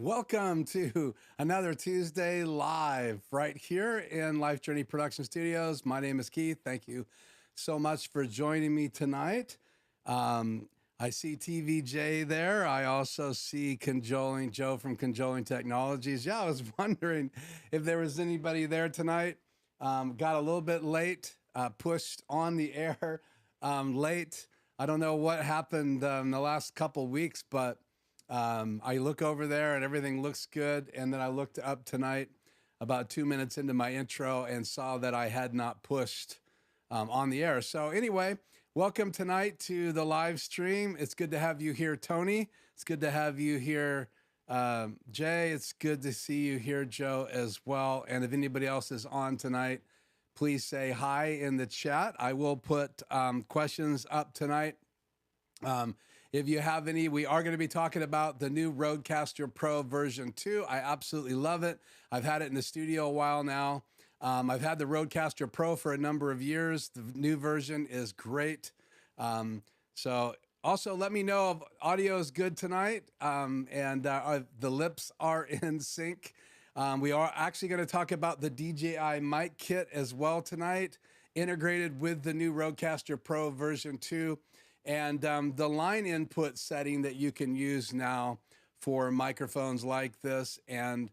Welcome to another Tuesday live right here in Life Journey Production Studios. My name is Keith. Thank you so much for joining me tonight. I see TVJ there. I also see Joe from Conjoling Technologies. Yeah, I was wondering if there was anybody there tonight. Got a little bit late, pushed on the air late. I don't know what happened in the last couple weeks, but I look over there and everything looks good. And then I looked up tonight about 2 minutes into my intro and saw that I had not pushed on the air. So anyway, welcome tonight to the live stream. It's good to have you here, Tony. It's good to have you here, Jay. It's good to see you here, Joe, as well. And if anybody else is on tonight, please say hi in the chat. I will put questions up tonight. If you have any, we are going to be talking about the new RodeCaster Pro version 2. I absolutely love it. I've had it in the studio a while now. I've had the RodeCaster Pro for a number of years. The new version is great. So also let me know if audio is good tonight and the lips are in sync. We are actually going to talk about the DJI Mic kit as well tonight, integrated with the new RodeCaster Pro version 2. And the line input setting that you can use now for microphones like this. And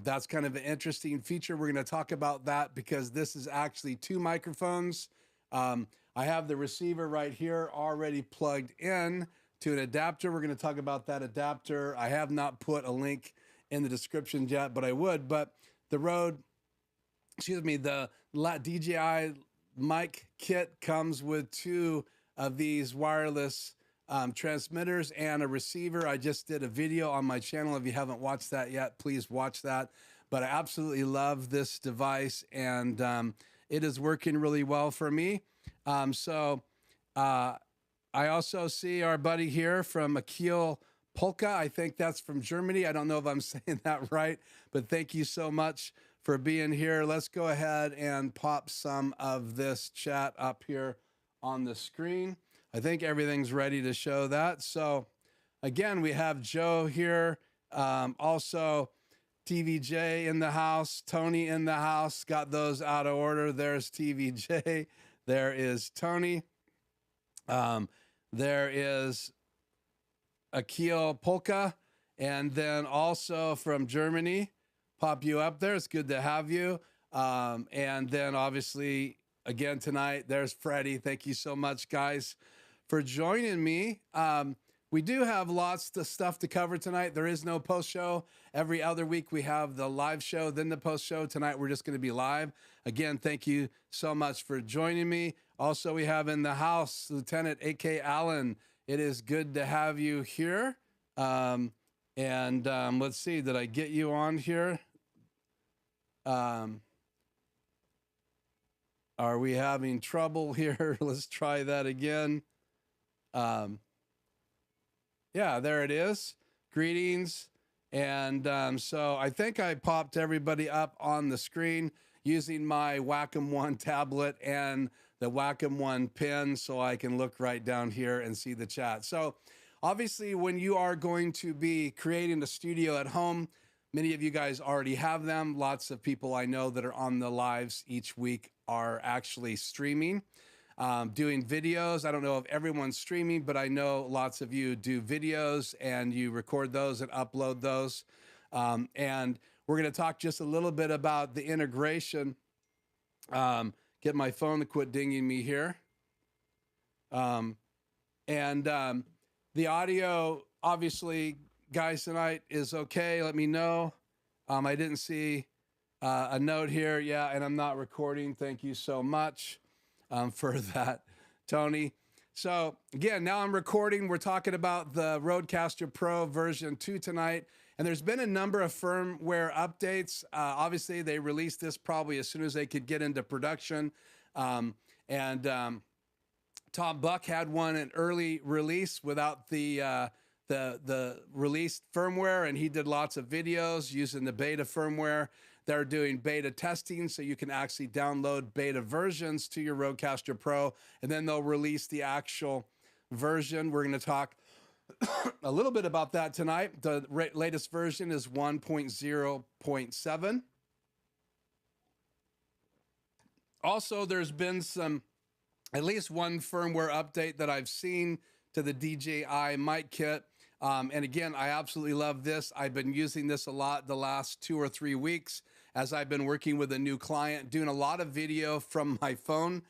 that's kind of an interesting feature. We're going to talk about that because this is actually two microphones. I have the receiver right here already plugged in to an adapter. We're going to talk about that adapter. I have not put a link in the description yet, but I would. But the DJI Mic kit comes with two of these wireless transmitters and a receiver. I just did a video on my channel. If you haven't watched that yet, please watch that. But I absolutely love this device, and it is working really well for me. I also see our buddy here from Akil Polka. I think that's from Germany. I don't know if I'm saying that right, but thank you so much for being here. Let's go ahead and pop some of this chat up here on the screen. I think everything's ready to show that. So again, we have Joe here, also TVJ in the house, Tony in the house, got those out of order. There's TVJ, there is Tony, there is Akil Polka, and then also from Germany, pop you up there. It's good to have you. And then obviously, again tonight, there's Freddie. Thank you so much, guys, for joining me. We do have lots of stuff to cover tonight. There is no post-show. Every other week we have the live show, then the post-show. Tonight we're just going to be live. Again, thank you so much for joining me. Also, we have in the house Lieutenant A.K. Allen. It is good to have you here. Let's see, did I get you on here? Are we having trouble here? Let's try that again. Yeah, there it is. Greetings. And so I think I popped everybody up on the screen using my Wacom One tablet and the Wacom One pen so I can look right down here and see the chat. So obviously when you are going to be creating a studio at home, many of you guys already have them. Lots of people I know that are on the lives each week are actually streaming, doing videos. I don't know if everyone's streaming, but I know lots of you do videos and you record those and upload those. And we're going to talk just a little bit about the integration. Get my phone to quit dinging me here. The audio, obviously, guys, tonight is okay. Let me know. I didn't see a note here. Yeah, and I'm not recording. Thank you so much for that, Tony. So again, now I'm recording. We're talking about the RodeCaster Pro version 2 tonight. And there's been a number of firmware updates. Obviously, they released this probably as soon as they could get into production. Tom Buck had one in early release without the released firmware, and he did lots of videos using the beta firmware. They're doing beta testing, so you can actually download beta versions to your RodeCaster Pro, and then they'll release the actual version. We're going to talk A little bit about that tonight. The latest version is 1.0.7. Also, there's been at least one firmware update that I've seen to the DJI Mic kit. And again, I absolutely love this. I've been using this a lot the last 2 or 3 weeks as I've been working with a new client, doing a lot of video from my phone.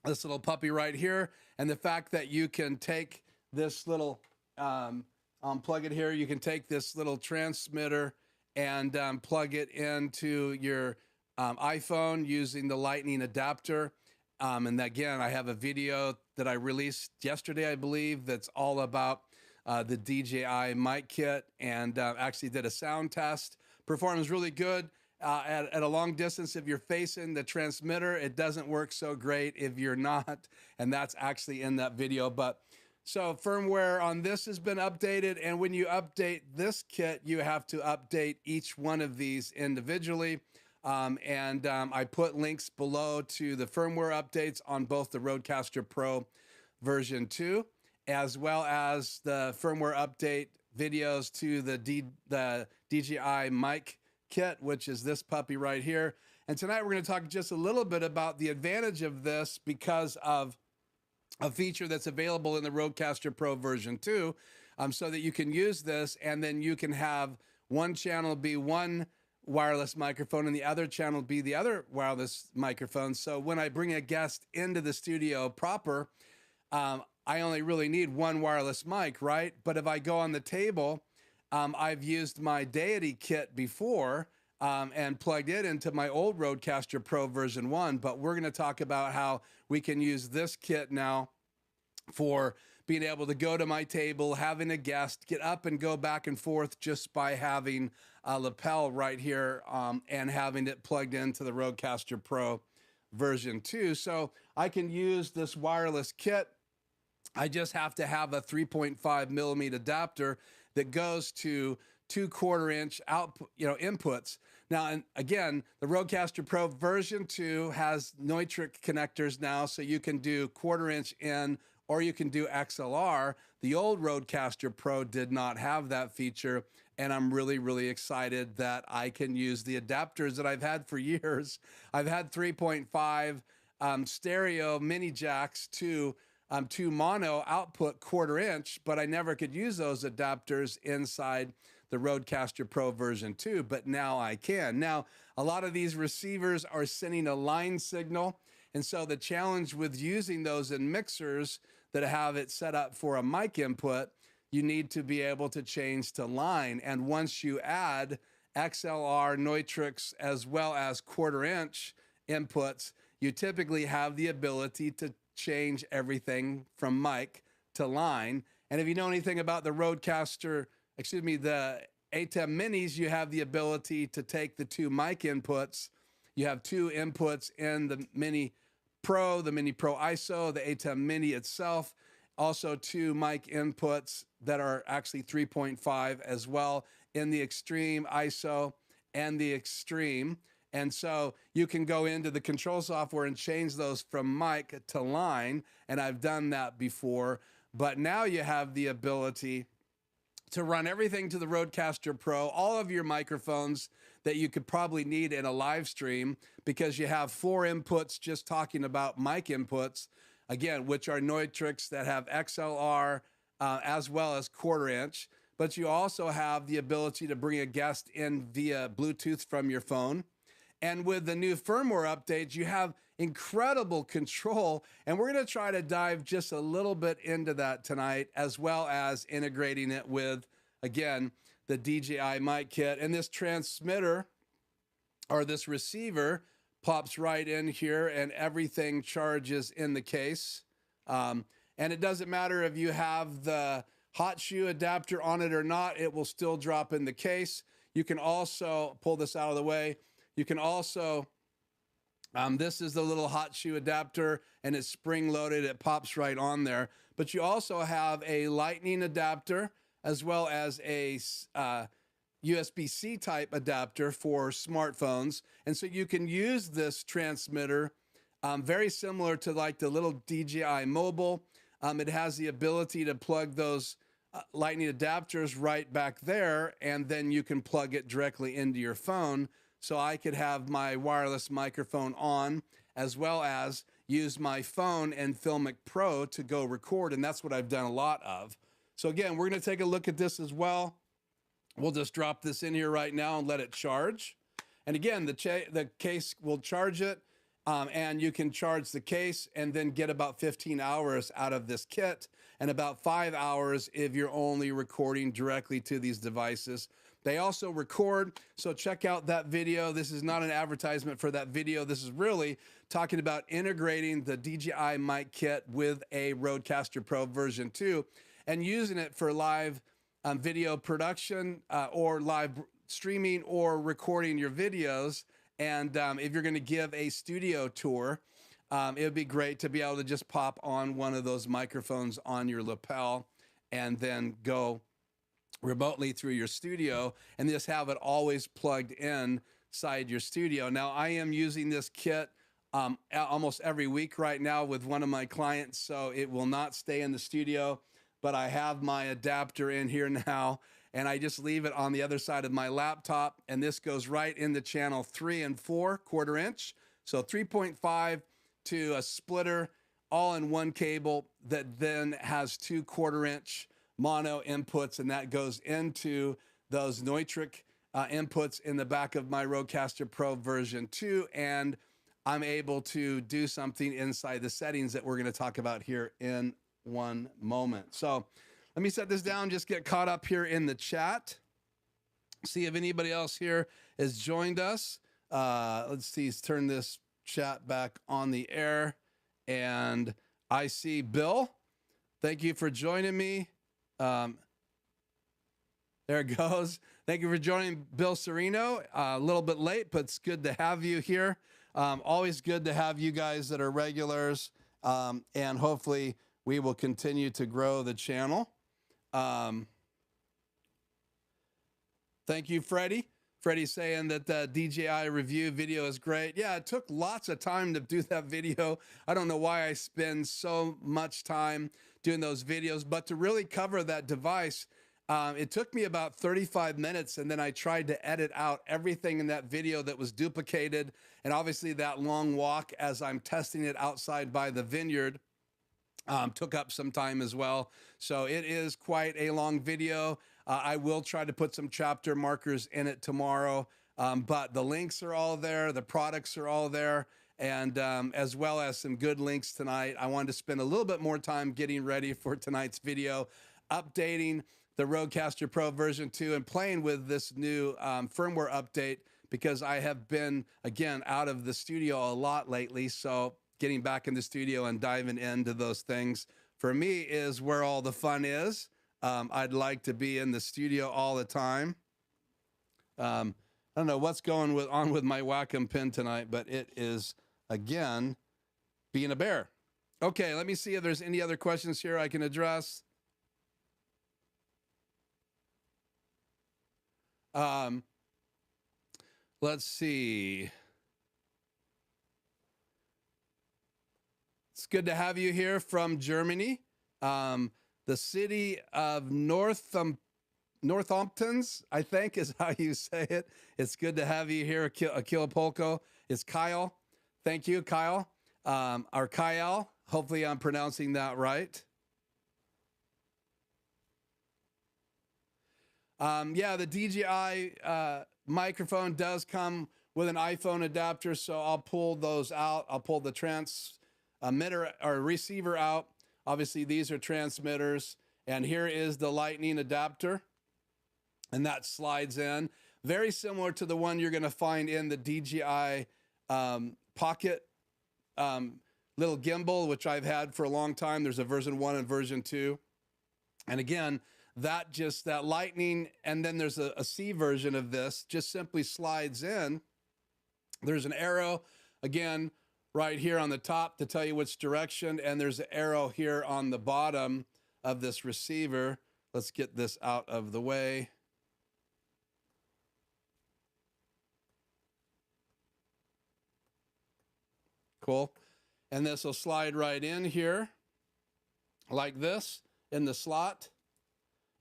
This little puppy right here, and the fact that you can take this little, plug it here, you can take this little transmitter and plug it into your iPhone using the Lightning adapter. And again, I have a video that I released yesterday, I believe, that's all about the DJI Mic kit, and actually did a sound test. Performs really good at a long distance. If you're facing the transmitter, it doesn't work so great if you're not, and that's actually in that video. But so firmware on this has been updated, and when you update this kit, you have to update each one of these individually. I put links below to the firmware updates on both the RodeCaster Pro version 2, as well as the firmware update videos to the DJI Mic kit, which is this puppy right here. And tonight we're going to talk just a little bit about the advantage of this because of a feature that's available in the RodeCaster Pro version 2, so that you can use this, and then you can have one channel be one wireless microphone and the other channel be the other wireless microphone. So when I bring a guest into the studio proper, I only really need one wireless mic, right? But if I go on the table, I've used my Deity kit before and plugged it into my old RodeCaster Pro version 1, but we're going to talk about how we can use this kit now for being able to go to my table, having a guest, get up and go back and forth just by having a lapel right here and having it plugged into the RodeCaster Pro version 2. So I can use this wireless kit. I just have to have a 3.5 millimeter adapter that goes to 2/4 inch output, inputs. Now, and again, the RodeCaster Pro version 2 has Neutrik connectors now, so you can do 1/4 inch in, or you can do XLR. The old RodeCaster Pro did not have that feature, and I'm really, really excited that I can use the adapters that I've had for years. I've had 3.5 stereo mini jacks to mono output 1/4 inch, but I never could use those adapters inside the RodeCaster Pro version 2, but now I can. Now, a lot of these receivers are sending a line signal, and so the challenge with using those in mixers that have it set up for a mic input, you need to be able to change to line. And once you add XLR, Neutriks, as well as 1/4 inch inputs, you typically have the ability to change everything from mic to line. And if you know anything about the the ATEM Minis, you have the ability to take the 2 mic inputs. You have 2 inputs in the Mini Pro, the Mini Pro ISO, the ATEM Mini itself, also 2 mic inputs that are actually 3.5 as well in the Extreme ISO and the Extreme. And so you can go into the control software and change those from mic to line, and I've done that before. But now you have the ability to run everything to the RodeCaster Pro, all of your microphones that you could probably need in a live stream, because you have 4 inputs just talking about mic inputs, again, which are Neutriks that have XLR as well as 1/4 inch. But you also have the ability to bring a guest in via Bluetooth from your phone. And with the new firmware updates, you have incredible control. And we're going to try to dive just a little bit into that tonight, as well as integrating it with, again, the DJI Mic kit. And this transmitter, or this receiver, pops right in here, and everything charges in the case. And it doesn't matter if you have the hot shoe adapter on it or not, it will still drop in the case. You can also pull this out of the way. You can also, this is the little hot shoe adapter, and it's spring loaded. It pops right on there. But you also have a Lightning adapter, as well as a USB-C type adapter for smartphones. And so you can use this transmitter very similar to like the little DJI Mobile. it has the ability to plug those lightning adapters right back there, and then you can plug it directly into your phone. So I could have my wireless microphone on, as well as use my phone and Filmic Pro to go record, and that's what I've done a lot of. So again, we're going to take a look at this as well. We'll just drop this in here right now and let it charge. And again, the case will charge it, and you can charge the case and then get about 15 hours out of this kit, and about 5 hours if you're only recording directly to these devices. They also record, so check out that video. This is not an advertisement for that video. This is really talking about integrating the DJI Mic kit with a RodeCaster Pro version 2 and using it for live video production or live streaming or recording your videos. And if you're going to give a studio tour, it would be great to be able to just pop on one of those microphones on your lapel and then go remotely through your studio and just have it always plugged in inside your studio. Now, I am using this kit almost every week right now with one of my clients, so it will not stay in the studio, but I have my adapter in here now, and I just leave it on the other side of my laptop, and this goes right into channel 3 and 4 1/4 inch. So 3.5 to a splitter, all in one cable that then has 2 1/4 inch mono inputs, and that goes into those Neutrik inputs in the back of my RodeCaster Pro version 2, and I'm able to do something inside the settings that we're going to talk about here in one moment. So let me set this down, just get caught up here in the chat, see if anybody else here has joined us. Let's see, turn this chat back on the air, and I see Bill. Thank you for joining me. There it goes. Thank you for joining, Bill Serino. A little bit late, but it's good to have you here. Always good to have you guys that are regulars, and hopefully we will continue to grow the channel. Thank you, Freddie. Freddie's saying that the DJI review video is great. Yeah, it took lots of time to do that video. I don't know why I spend so much time doing those videos, but to really cover that device, it took me about 35 minutes, and then I tried to edit out everything in that video that was duplicated, and obviously that long walk as I'm testing it outside by the vineyard took up some time as well. So it is quite a long video. I will try to put some chapter markers in it tomorrow, but the links are all there, the products are all there, and as well as some good links tonight. I wanted to spend a little bit more time getting ready for tonight's video, updating the RodeCaster Pro version 2 and playing with this new firmware update, because I have been, again, out of the studio a lot lately. So getting back in the studio and diving into those things for me is where all the fun is. I'd like to be in the studio all the time. I don't know what's going on with my Wacom pin tonight, but it is, again, being a bear. Okay, let me see if there's any other questions here I can address. Let's see. It's good to have you here from Germany. The city of Northamptons, I think is how you say it. It's good to have you here, Akilapolko. It's Kyle. Thank you, Kyle. Or Kyle. Hopefully I'm pronouncing that right. Yeah, the DJI microphone does come with an iPhone adapter, so I'll pull those out. I'll pull the transmitter or receiver out. Obviously, these are transmitters, and here is the lightning adapter, and that slides in. Very similar to the one you're going to find in the DJI Pocket little gimbal, which I've had for a long time. There's a version 1 and version 2. And again, that lightning, and then there's a C version of this, just simply slides in. There's an arrow, again, right here on the top to tell you which direction, and there's an arrow here on the bottom of this receiver. Let's get this out of the way. Cool. And this will slide right in here. like this in the slot,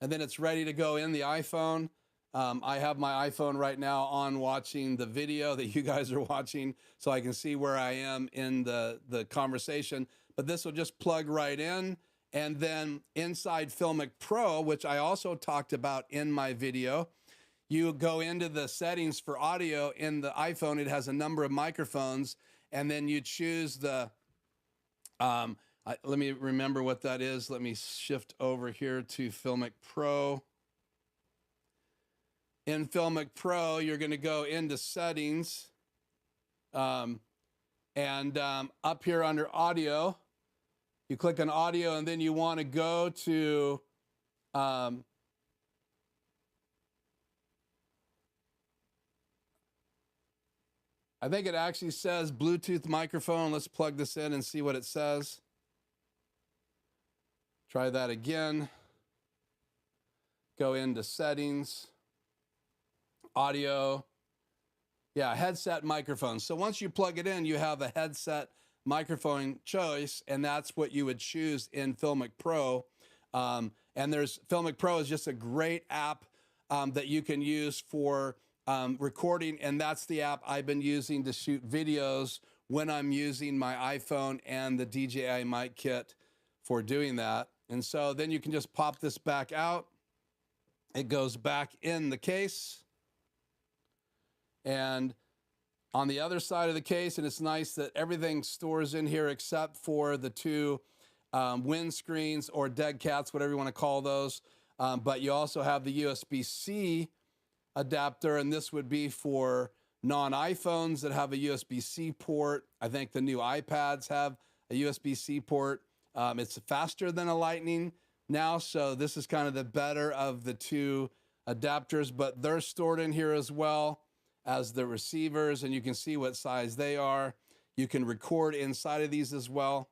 and then it's ready to go in the iPhone. I have my iPhone right now on watching the video that you guys are watching, so I can see where I am in the conversation. But this will just plug right in. And then inside Filmic Pro, which I also talked about in my video, you go into the settings for audio in the iPhone. It has a number of microphones, and then you choose the, let me remember what that is. Let me shift over here to Filmic Pro. In Filmic Pro, you're going to go into settings, and up here under audio, you click on audio, and then you want to go to I think it actually says Bluetooth microphone. Let's plug this in and see what it says. Try that again. Go into settings, audio. Yeah, headset microphone. So once you plug it in, you have a headset microphone choice, and that's what you would choose in Filmic Pro. And Filmic Pro is just a great app that you can use for recording, and that's the app I've been using to shoot videos when I'm using my iPhone and the DJI Mic kit for doing that. And so then you can just pop this back out. It goes back in the case. And on the other side of the case, and it's nice that everything stores in here except for the two windscreens or dead cats, whatever you want to call those. But you also have the USB-C adapter, and this would be for non-iPhones that have a USB-C port. I think the new iPads have a USB-C port. It's faster than a Lightning now, so this is kind of the better of the two adapters, but they're stored in here as well as the receivers, and you can see what size they are. You can record inside of these as well.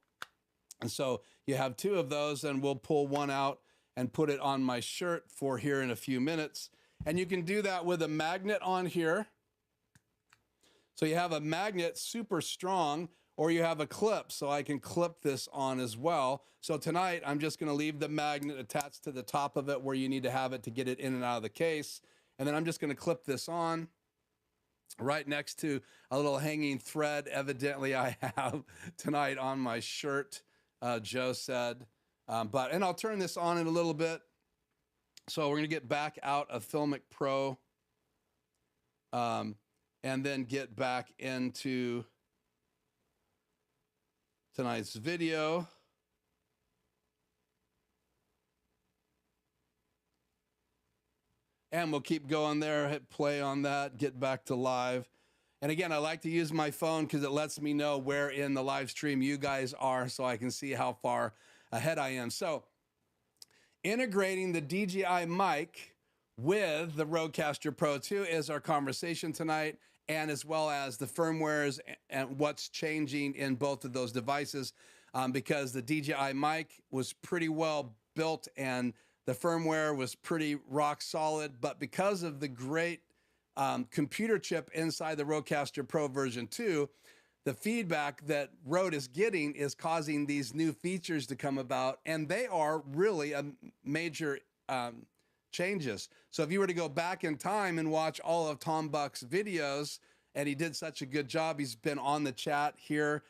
And so you have two of those, and we'll pull one out and put it on my shirt for here in a few minutes. And you can do that with a magnet on here. So you have a magnet super strong, or you have a clip, so I can clip this on as well. So tonight, I'm just gonna leave the magnet attached to the top of it where you need to have it to get it in and out of the case. And then I'm just gonna clip this on right next to a little hanging thread evidently I have tonight on my shirt, Joe said. And I'll turn this on in a little bit. So we're gonna get back out of Filmic Pro and then get back into tonight's video. And we'll keep going there, hit play on that, get back to live. And again, I like to use my phone because it lets me know where in the live stream you guys are so I can see how far ahead I am. So integrating the DJI Mic with the RodeCaster Pro II is our conversation tonight, and as well as the firmwares and what's changing in both of those devices, because the DJI Mic was pretty well built and the firmware was pretty rock solid, but because of the great computer chip inside the RodeCaster Pro version 2, the feedback that Rode is getting is causing these new features to come about, and they are really a major changes. So if you were to go back in time and watch all of Tom Buck's videos, and he did such a good job, he's been on the chat here.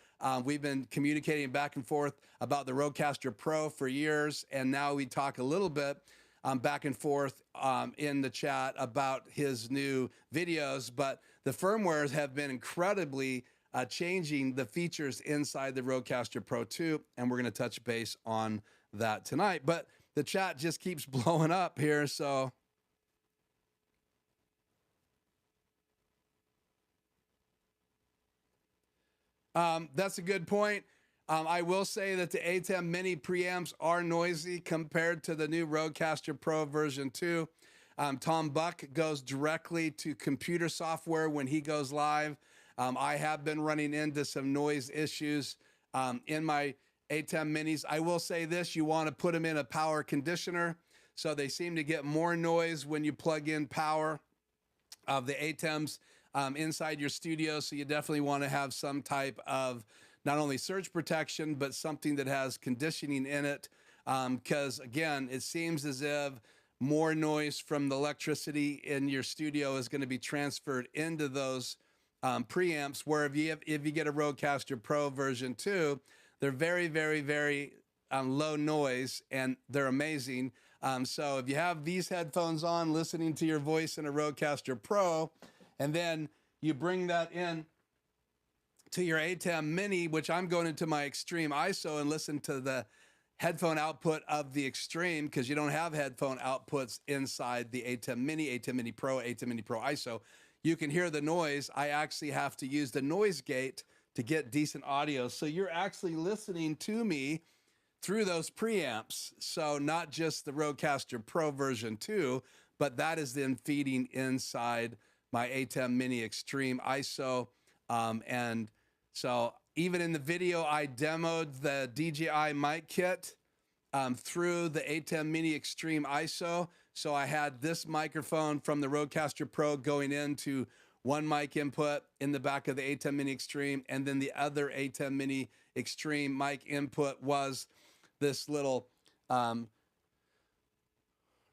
We've been communicating back and forth about the RodeCaster Pro for years, and now we talk a little bit back and forth in the chat about his new videos. But the firmwares have been incredibly changing the features inside the RodeCaster Pro II, and we're going to touch base on that tonight. But the chat just keeps blowing up here, so that's a good point. I will say that the ATEM Mini preamps are noisy compared to the new RodeCaster Pro version 2. Tom Buck goes directly to computer software when he goes live. I have been running into some noise issues in my ATEM Minis. I will say this, you want to put them in a power conditioner, so they seem to get more noise when you plug in power of the ATEMs inside your studio. So you definitely want to have some type of not only surge protection, but something that has conditioning in it because again, it seems as if more noise from the electricity in your studio is going to be transferred into those preamps, where if you get a RodeCaster Pro version 2, they're very, very, very low noise, and they're amazing. So if you have these headphones on, listening to your voice in a RodeCaster Pro, and then you bring that in to your ATEM Mini, which I'm going into my Extreme ISO and listen to the headphone output of the Extreme, because you don't have headphone outputs inside the ATEM Mini, ATEM Mini Pro, ATEM Mini Pro ISO. You can hear the noise. I actually have to use the noise gate to get decent audio. So you're actually listening to me through those preamps. So not just the RodeCaster Pro version 2, but that is then feeding inside my ATEM Mini Extreme ISO. And so even in the video, I demoed the DJI Mic kit through the ATEM Mini Extreme ISO. So I had this microphone from the RodeCaster Pro going into one mic input in the back of the ATEM Mini Extreme, and then the other ATEM Mini Extreme mic input was this little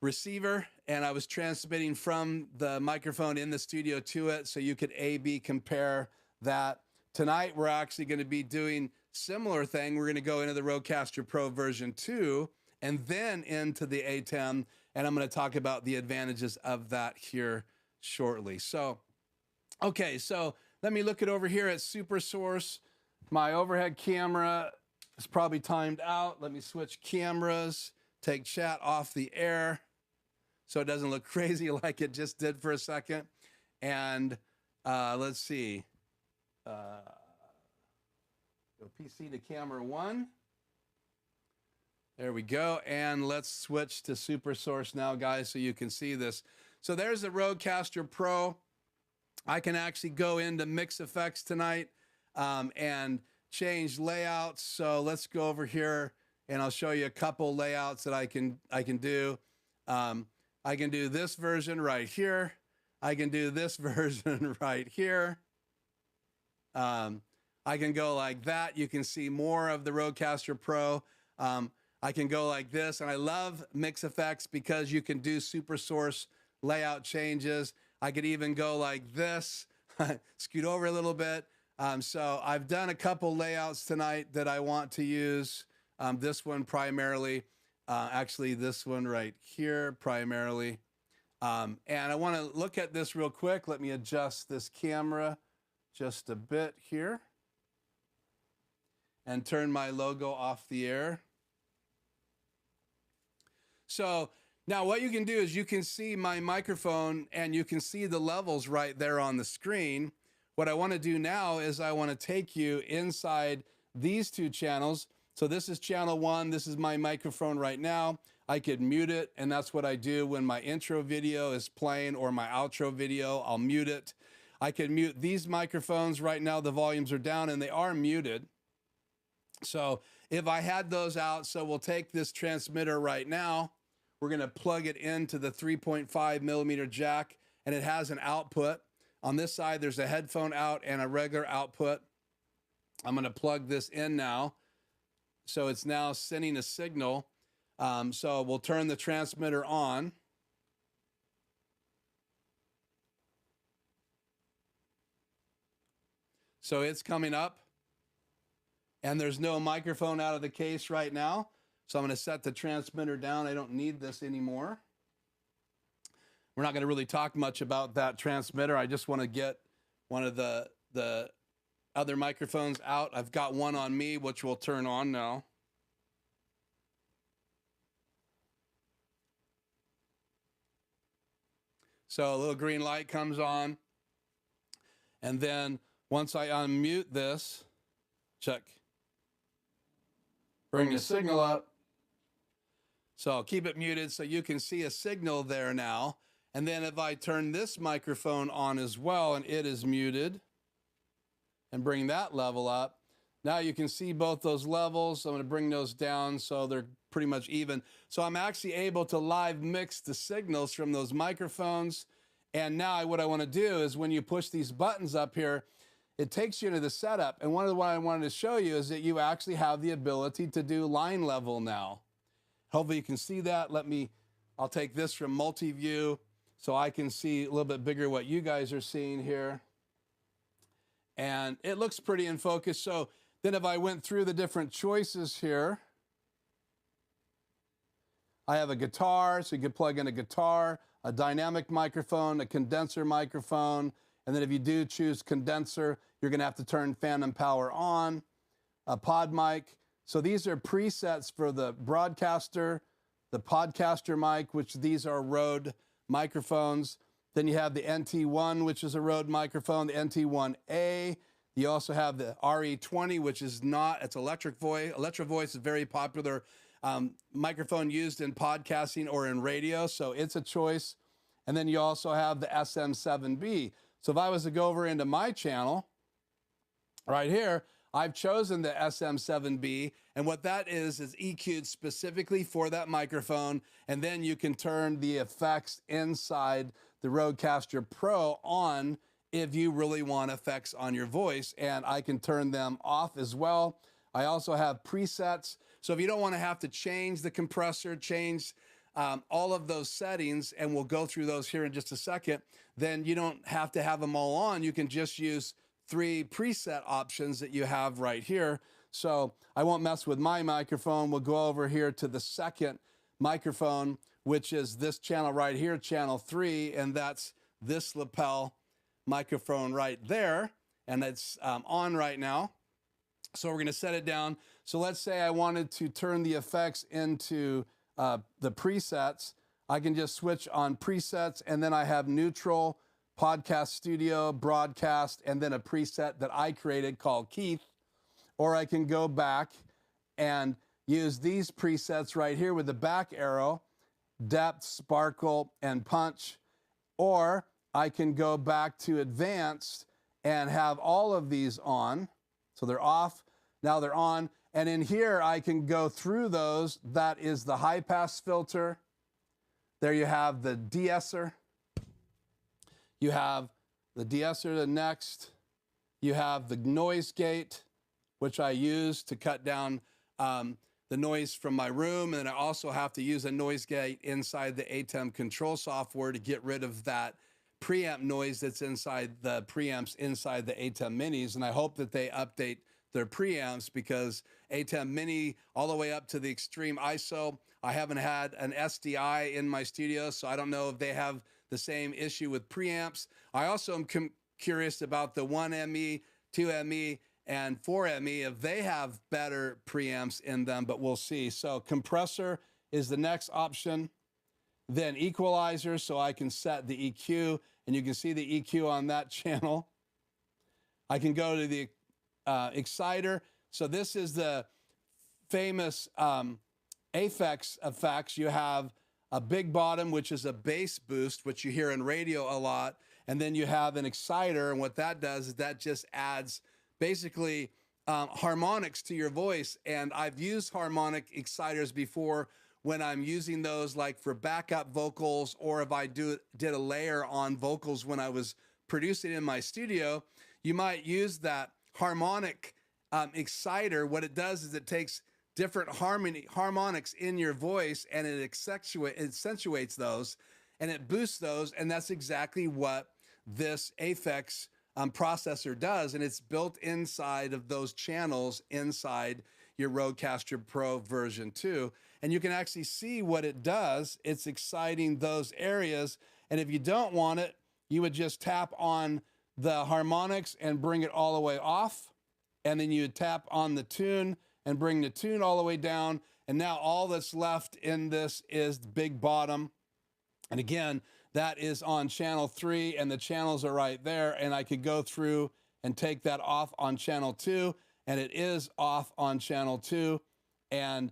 receiver, and I was transmitting from the microphone in the studio to it, so you could A/B compare that. Tonight, we're actually going to be doing similar thing. We're going to go into the RodeCaster Pro version 2 and then into the ATEM, and I'm going to talk about the advantages of that here shortly. So, okay, so let me look it over here at Super Source. My overhead camera is probably timed out. Let me switch cameras, take chat off the air so it doesn't look crazy like it just did for a second. And let's see. Go PC to camera 1. There we go. And let's switch to Super Source now, guys, so you can see this. So there's the RodeCaster Pro. I can actually go into Mix Effects tonight and change layouts. So let's go over here and I'll show you a couple layouts that I can do. I can do this version right here. I can do this version right here. I can go like that. You can see more of the RodeCaster Pro. I can go like this, and I love Mix Effects because you can do Super Source layout changes. I could even go like this, scoot over a little bit. So I've done a couple layouts tonight that I want to use. This one primarily, actually this one right here primarily. And I want to look at this real quick. Let me adjust this camera just a bit here and turn my logo off the air. So now what you can do is you can see my microphone and you can see the levels right there on the screen. What I want to do now is I want to take you inside these two channels. So this is channel 1. This is my microphone right now. I could mute it, and that's what I do when my intro video is playing or my outro video. I'll mute it. I can mute these microphones. Right now the volumes are down and they are muted. So if I had those out, so we'll take this transmitter right now. We're going to plug it into the 3.5 millimeter jack, and it has an output. On this side, there's a headphone out and a regular output. I'm going to plug this in now. So it's now sending a signal. So we'll turn the transmitter on. So it's coming up, and there's no microphone out of the case right now. So I'm going to set the transmitter down. I don't need this anymore. We're not going to really talk much about that transmitter. I just want to get one of the other microphones out. I've got one on me, which will turn on now. So a little green light comes on. And then once I unmute this, check. Bring the signal up. So I'll keep it muted so you can see a signal there now. And then if I turn this microphone on as well and it is muted and bring that level up, now you can see both those levels. I'm going to bring those down so they're pretty much even. So I'm actually able to live mix the signals from those microphones. And now what I want to do is when you push these buttons up here, it takes you into the setup. And one of what I wanted to show you is that you actually have the ability to do line level now. Hopefully you can see that. I'll take this from multi-view so I can see a little bit bigger what you guys are seeing here. And it looks pretty in focus. So then if I went through the different choices here, I have a guitar, so you could plug in a guitar, a dynamic microphone, a condenser microphone, and then if you do choose condenser, you're gonna have to turn phantom power on, a pod mic. So these are presets for the broadcaster, the podcaster mic, which these are Rode microphones. Then you have the NT1, which is a Rode microphone, the NT1A. You also have the RE20, which is not, it's electric voice. Electric voice is very popular microphone used in podcasting or in radio, so it's a choice. And then you also have the SM7B. So if I was to go over into my channel, right here, I've chosen the SM7B, and what that is EQ'd specifically for that microphone, and then you can turn the effects inside the RodeCaster Pro on if you really want effects on your voice, and I can turn them off as well. I also have presets, so if you don't want to have to change the compressor, change all of those settings, and we'll go through those here in just a second, then you don't have to have them all on. You can just use 3 preset options that you have right here. So I won't mess with my microphone. We'll go over here to the second microphone, which is this channel right here, channel 3, and that's this lapel microphone right there, and it's on right now. So we're gonna set it down. So let's say I wanted to turn the effects into the presets. I can just switch on presets, and then I have neutral, podcast studio, broadcast, and then a preset that I created called Keith. Or I can go back and use these presets right here with the back arrow, depth, sparkle, and punch. Or I can go back to advanced and have all of these on. So they're off, now they're on. And in here, I can go through those. That is the high pass filter. There you have the de-esser. You have the de-esser, the next. You have the noise gate, which I use to cut down the noise from my room. And I also have to use a noise gate inside the ATEM control software to get rid of that preamp noise that's inside the preamps inside the ATEM Minis. And I hope that they update their preamps, because ATEM Mini all the way up to the extreme ISO, I haven't had an SDI in my studio, so I don't know if they have the same issue with preamps. I also am curious about the 1ME, 2ME, and 4ME, if they have better preamps in them, but we'll see. So compressor is the next option. Then equalizer, so I can set the EQ, and you can see the EQ on that channel. I can go to the exciter. So this is the famous Aphex effects. You have a big bottom, which is a bass boost, which you hear in radio a lot. And then you have an exciter, and what that does is that just adds basically harmonics to your voice. And I've used harmonic exciters before when I'm using those like for backup vocals, or if I did a layer on vocals when I was producing in my studio. You might use that harmonic exciter. What it does is it takes different harmonics in your voice, and it accentuates those, and it boosts those, and that's exactly what this Aphex processor does, and it's built inside of those channels inside your RodeCaster Pro version 2, and you can actually see what it does. It's exciting those areas, and if you don't want it, you would just tap on the harmonics and bring it all the way off, and then you would tap on the tune and bring the tune all the way down, and now all that's left in this is the big bottom. And again, that is on channel 3, and the channels are right there, and I could go through and take that off on channel 2, and it is off on channel 2, and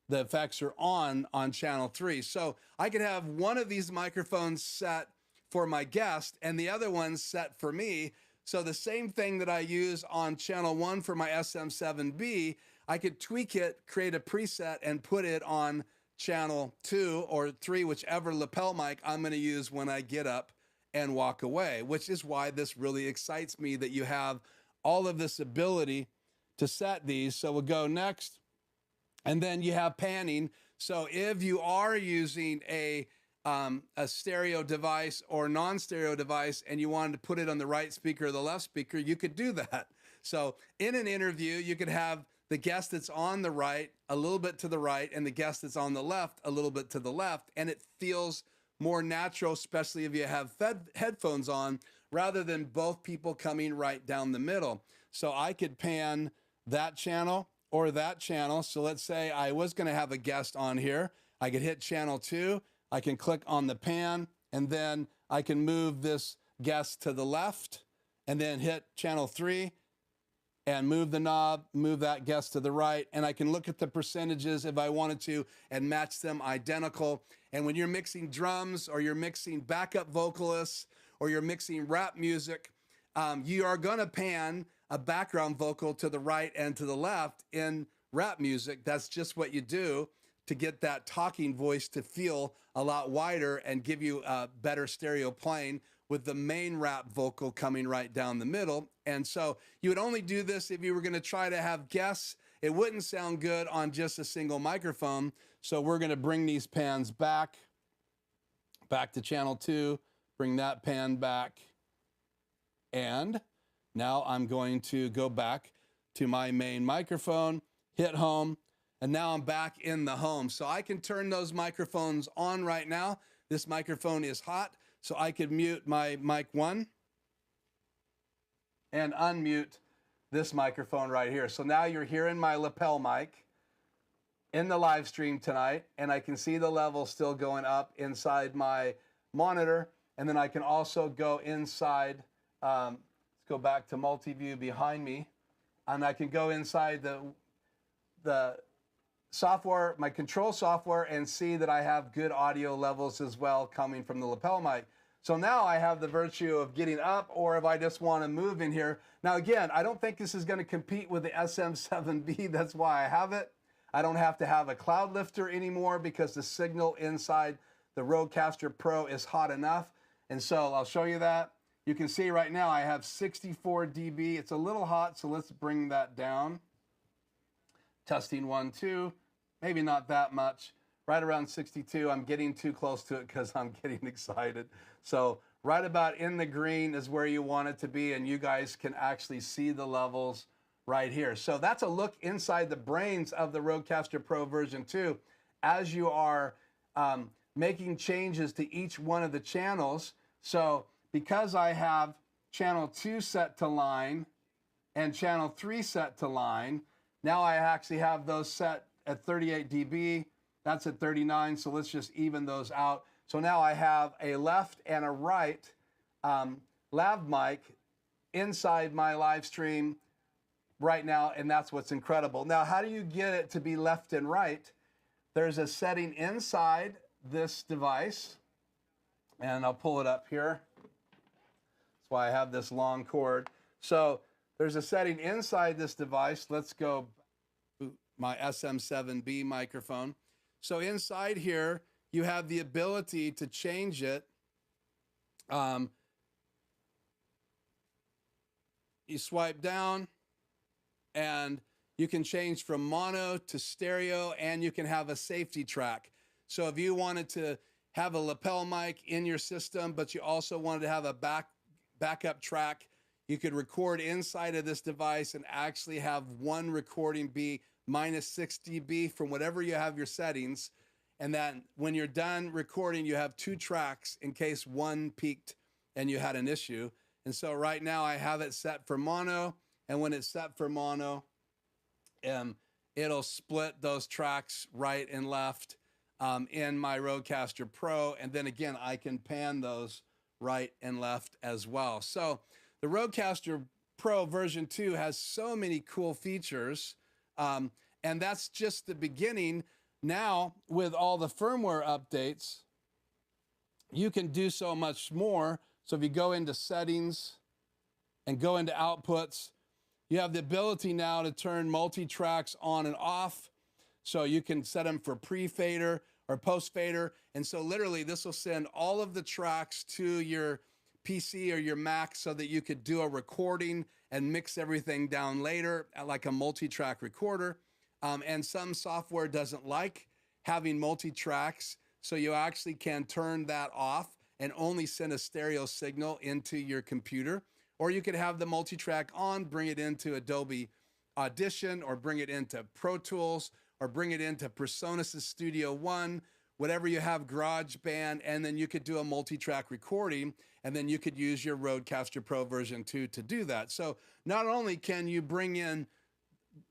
the effects are on channel 3. So I could have one of these microphones set for my guest and the other one set for me. So the same thing that I use on channel 1 for my SM7B, I could tweak it, create a preset, and put it on channel 2 or 3, whichever lapel mic I'm going to use when I get up and walk away, which is why this really excites me, that you have all of this ability to set these. So we'll go next. And then you have panning. So if you are using a stereo device or non-stereo device and you wanted to put it on the right speaker or the left speaker, you could do that. So in an interview, you could have the guest that's on the right a little bit to the right and the guest that's on the left a little bit to the left, and it feels more natural, especially if you have headphones on, rather than both people coming right down the middle. So I could pan that channel or that channel. So let's say I was going to have a guest on here. I could hit channel 2. I can click on the pan, and then I can move this guest to the left and then hit channel 3 and move the knob, move that guest to the right. And I can look at the percentages if I wanted to and match them identical. And when you're mixing drums or you're mixing backup vocalists or you're mixing rap music, you are going to pan a background vocal to the right and to the left in rap music. That's just what you do to get that talking voice to feel a lot wider and give you a better stereo playing with the main rap vocal coming right down the middle. And so you would only do this if you were going to try to have guests. It wouldn't sound good on just a single microphone. So we're going to bring these pans back to channel 2, bring that pan back. And now I'm going to go back to my main microphone, hit home, and now I'm back in the home. So I can turn those microphones on right now. This microphone is hot, so I could mute my mic 1 and unmute this microphone right here. So now you're hearing my lapel mic in the live stream tonight, and I can see the level still going up inside my monitor. And then I can also go inside, let's go back to multi-view behind me, and I can go inside the software, my control software, and see that I have good audio levels as well coming from the lapel mic. So now I have the virtue of getting up, or if I just want to move in here. Now again, I don't think this is going to compete with the SM7B. That's why I have it. I don't have to have a cloud lifter anymore because the signal inside the RodeCaster Pro is hot enough. And so I'll show you that. You can see right now I have 64 dB. It's a little hot, so let's bring that down. Testing 1, 2, maybe not that much. Right around 62, I'm getting too close to it because I'm getting excited. So right about in the green is where you want it to be, and you guys can actually see the levels right here. So that's a look inside the brains of the RodeCaster Pro version 2 as you are making changes to each one of the channels. So because I have channel 2 set to line and channel 3 set to line, now I actually have those set at 38 dB. That's at 39, so let's just even those out. So now I have a left and a right lav mic inside my live stream right now, and that's what's incredible. Now, how do you get it to be left and right? There's a setting inside this device, and I'll pull it up here. That's why I have this long cord. So there's a setting inside this device. Let's go to my SM7B microphone. So inside here, you have the ability to change it. You swipe down, and you can change from mono to stereo, and you can have a safety track. So if you wanted to have a lapel mic in your system, but you also wanted to have a backup track, you could record inside of this device and actually have one recording be -6 dB from whatever you have your settings. And then when you're done recording, you have 2 tracks in case one peaked and you had an issue. And so right now I have it set for mono. And when it's set for mono, it'll split those tracks right and left in my RodeCaster Pro. And then again, I can pan those right and left as well. So the RodeCaster Pro version 2 has so many cool features. And that's just the beginning. Now, with all the firmware updates, you can do so much more. So if you go into settings and go into outputs, you have the ability now to turn multi-tracks on and off. So you can set them for pre-fader or post-fader. And so literally this will send all of the tracks to your PC or your Mac so that you could do a recording and mix everything down later like a multi-track recorder. and some software doesn't like having multi-tracks, so you actually can turn that off and only send a stereo signal into your computer. Or you could have the multi-track on, bring it into Adobe Audition, or bring it into Pro Tools, or bring it into PreSonus Studio One, whatever you have, GarageBand, and then you could do a multi-track recording, and then you could use your RodeCaster Pro version 2 to do that. So not only can you bring in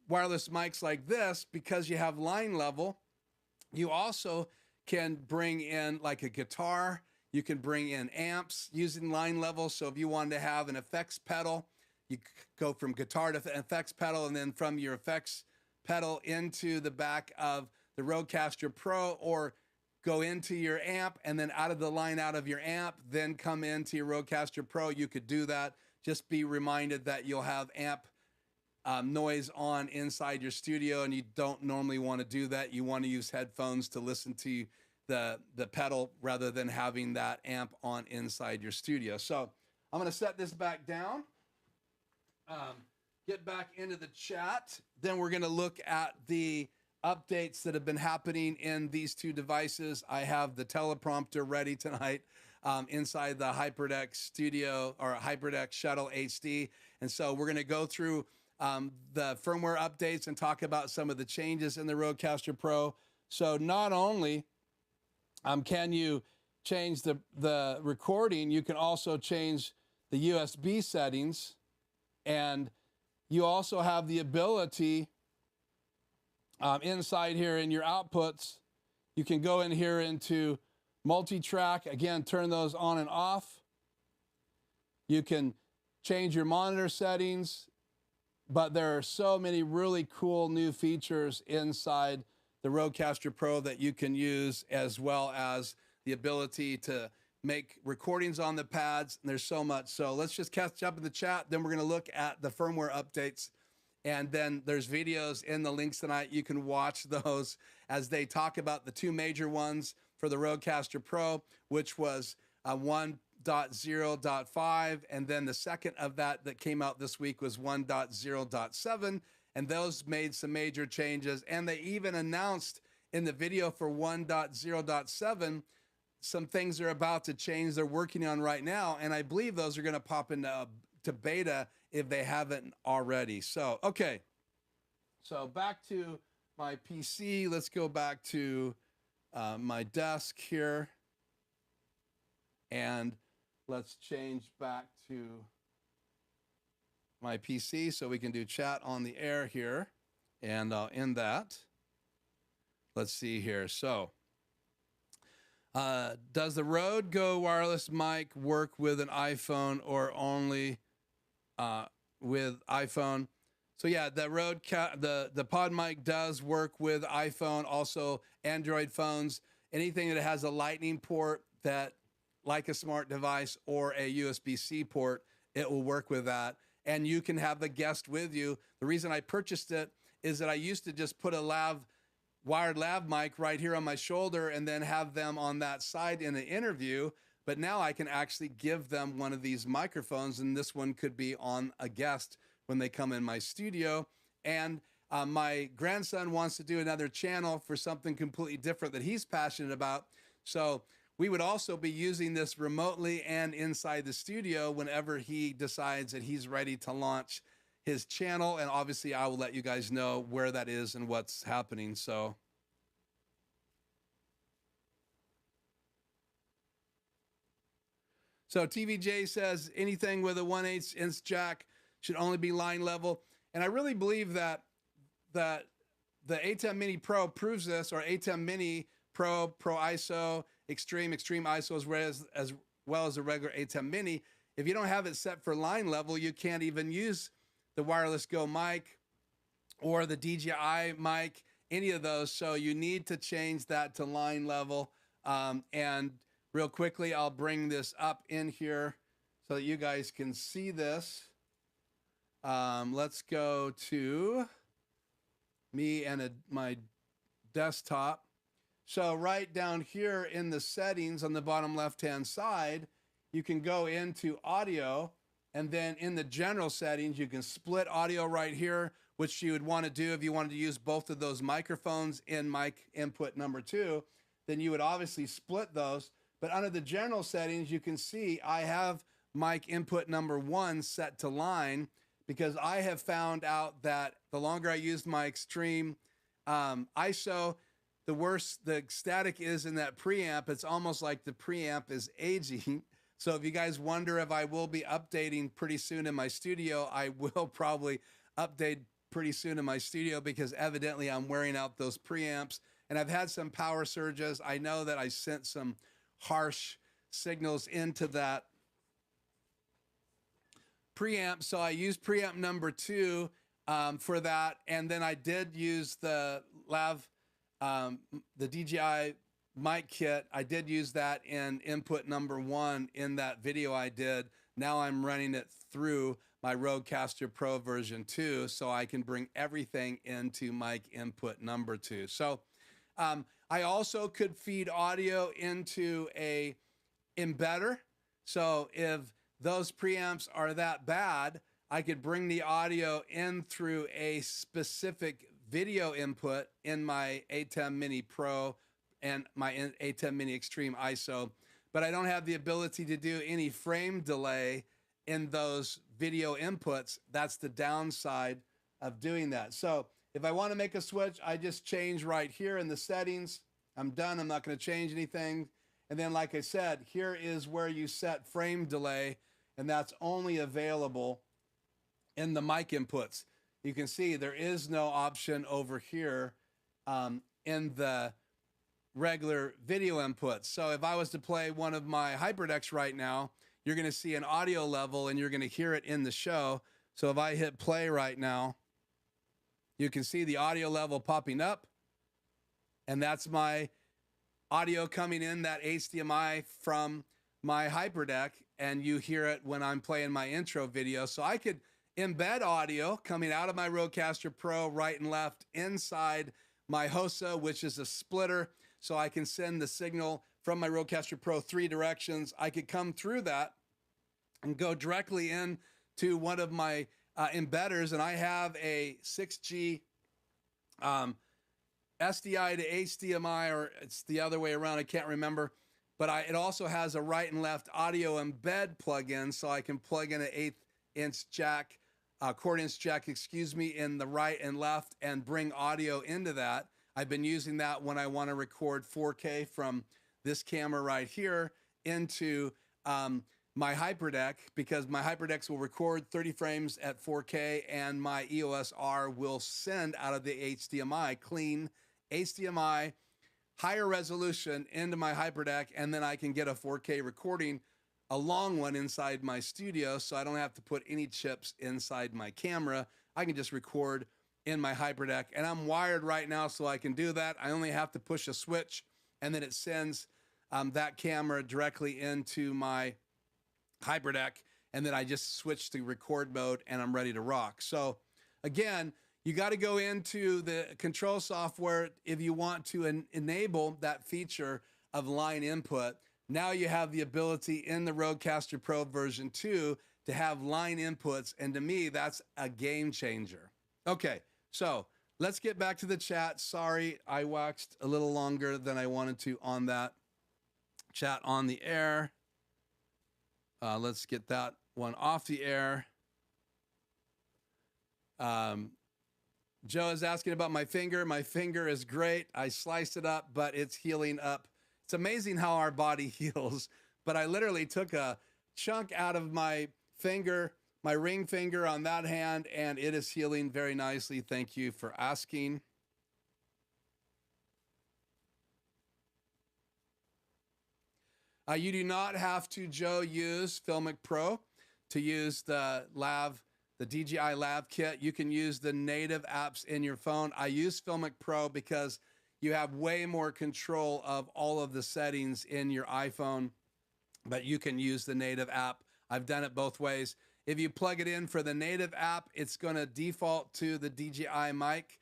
wireless mics like this because you have line level, you also can bring in like a guitar. You can bring in amps using line level. So if you wanted to have an effects pedal, you go from guitar to effects pedal, and then from your effects pedal into the back of the RodeCaster Pro, or go into your amp and then out of the line out of your amp, then come into your RodeCaster Pro. You could do that. Just be reminded that you'll have amp noise on inside your studio, and you don't normally want to do that. You want to use headphones to listen to the pedal rather than having that amp on inside your studio. So I'm going to set this back down, get back into the chat. Then we're going to look at the updates that have been happening in these two devices. I have the teleprompter ready tonight inside the HyperDeck Studio, or HyperDeck Shuttle HD. And so we're going to go through the firmware updates and talk about some of the changes in the RodeCaster Pro. So not only can you change the recording, you can also change the USB settings, and you also have the ability inside here in your outputs, you can go in here into multi-track, again, turn those on and off. You can change your monitor settings, but there are so many really cool new features inside the RodeCaster Pro that you can use, as well as the ability to make recordings on the pads. And there's so much. So let's just catch up in the chat. Then we're going to look at the firmware updates. And then there's videos in the links tonight. You can watch those as they talk about the two major ones for the RodeCaster Pro, which was 1.0.5. And then the second of that came out this week was 1.0.7. And those made some major changes. And they even announced in the video for 1.0.7, some things are about to change. They're working on right now. And I believe those are going to pop into beta if they haven't already. So, okay. So back to my PC. Let's go back to my desk here. And let's change back to my PC so we can do chat on the air here. And I'll end that. Let's see here. So, does the Rode Go wireless mic work with an iPhone or only with iPhone? So yeah, the pod mic does work with iPhone, also Android phones. Anything that has a lightning port, that like a smart device or a USB-C port, it will work with that. And you can have the guest with you. The reason I purchased it is that I used to just put a wired lav mic right here on my shoulder and then have them on that side in an interview. But now I can actually give them one of these microphones, and this one could be on a guest when they come in my studio. And my grandson wants to do another channel for something completely different that he's passionate about. So we would also be using this remotely and inside the studio whenever he decides that he's ready to launch his channel. And obviously I will let you guys know where that is and what's happening. So TVJ says anything with a 1/8 inch jack should only be line level. And I really believe that the ATEM Mini Pro proves this, or ATEM Mini Pro, Pro ISO, Extreme ISO, as well as the regular ATEM Mini. If you don't have it set for line level, you can't even use the wireless Go mic or the DJI mic, any of those. So you need to change that to line level. And real quickly, I'll bring this up in here so that you guys can see this. Let's go to me and my desktop. So right down here in the settings on the bottom left-hand side, you can go into audio, and then in the general settings, you can split audio right here, which you would want to do if you wanted to use both of those microphones in mic input number 2, then you would obviously split those. But under the general settings, you can see I have mic input number 1 set to line, because I have found out that the longer I use my extreme ISO, the worse the static is in that preamp. It's almost like the preamp is aging. So if you guys wonder if I will be updating pretty soon in my studio, I will probably update pretty soon in my studio, because evidently I'm wearing out those preamps. And I've had some power surges. I know that I sent some harsh signals into that preamp. So I used preamp number 2 for that. And then I did use the DJI Mic kit. I did use that in input number 1 in that video I did. Now I'm running it through my RodeCaster Pro version 2, so I can bring everything into mic input number 2. So I also could feed audio into a embedder. So if those preamps are that bad, I could bring the audio in through a specific video input in my ATEM Mini Pro and my ATEM Mini Extyteme ISO, but I don't have the ability to do any frame delay in those video inputs. That's the downside of doing that. So if I want to make a switch, I just change right here in the settings. I'm done. I'm not going to change anything. And then, like I said, here is where you set frame delay, and that's only available in the mic inputs. You can see there is no option over here in the regular video inputs. So if I was to play one of my HyperDecks right now, you're going to see an audio level and you're going to hear it in the show. So if I hit play right now, you can see the audio level popping up, and that's my audio coming in, that HDMI from my HyperDeck, and you hear it when I'm playing my intro video. So I could embed audio coming out of my RodeCaster Pro right and left inside my HOSA, which is a splitter, so I can send the signal from my RodeCaster Pro 3 directions. I could come through that and go directly in to one of my embedders, and I have a 6G SDI to HDMI, or it's the other way around, I can't remember, but it also has a right and left audio embed plug-in, so I can plug in an 1/8-inch jack, quarter-inch jack, excuse me, in the right and left and bring audio into that. I've been using that when I want to record 4K from this camera right here into my HyperDeck, because my HyperDecks will record 30 frames at 4K, and my EOS R will send out of the HDMI, clean HDMI, higher resolution into my HyperDeck, and then I can get a 4K recording, a long one, inside my studio, so I don't have to put any chips inside my camera. I can just record in my HyperDeck, and I'm wired right now so I can do that. I only have to push a switch, and then it sends that camera directly into my HyperDeck, and then I just switch to record mode and I'm ready to rock. So again, you got to go into the control software if you want to enable that feature of line input. Now you have the ability in the RodeCaster Pro version 2 to have line inputs, and to me, that's a game changer. Okay, so let's get back to the chat. Sorry, I waxed a little longer than I wanted to on that chat on the air. Let's get that one off the air. Joe is asking about my finger. My finger is great. I sliced it up, but it's healing up. It's amazing how our body heals. But I literally took a chunk out of my finger, my ring finger on that hand, and it is healing very nicely. Thank you for asking. You do not have to, Joe, use Filmic Pro to use the DJI Lav kit. You can use the native apps in your phone. I use Filmic Pro because you have way more control of all of the settings in your iPhone, but you can use the native app. I've done it both ways. If you plug it in for the native app, it's going to default to the DJI Mic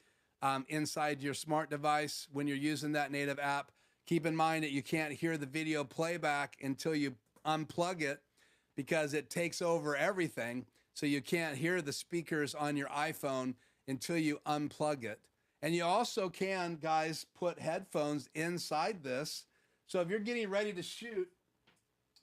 inside your smart device when you're using that native app. Keep in mind that you can't hear the video playback until you unplug it, because it takes over everything. So you can't hear the speakers on your iPhone until you unplug it. And you also can, guys, put headphones inside this. So if you're getting ready to shoot,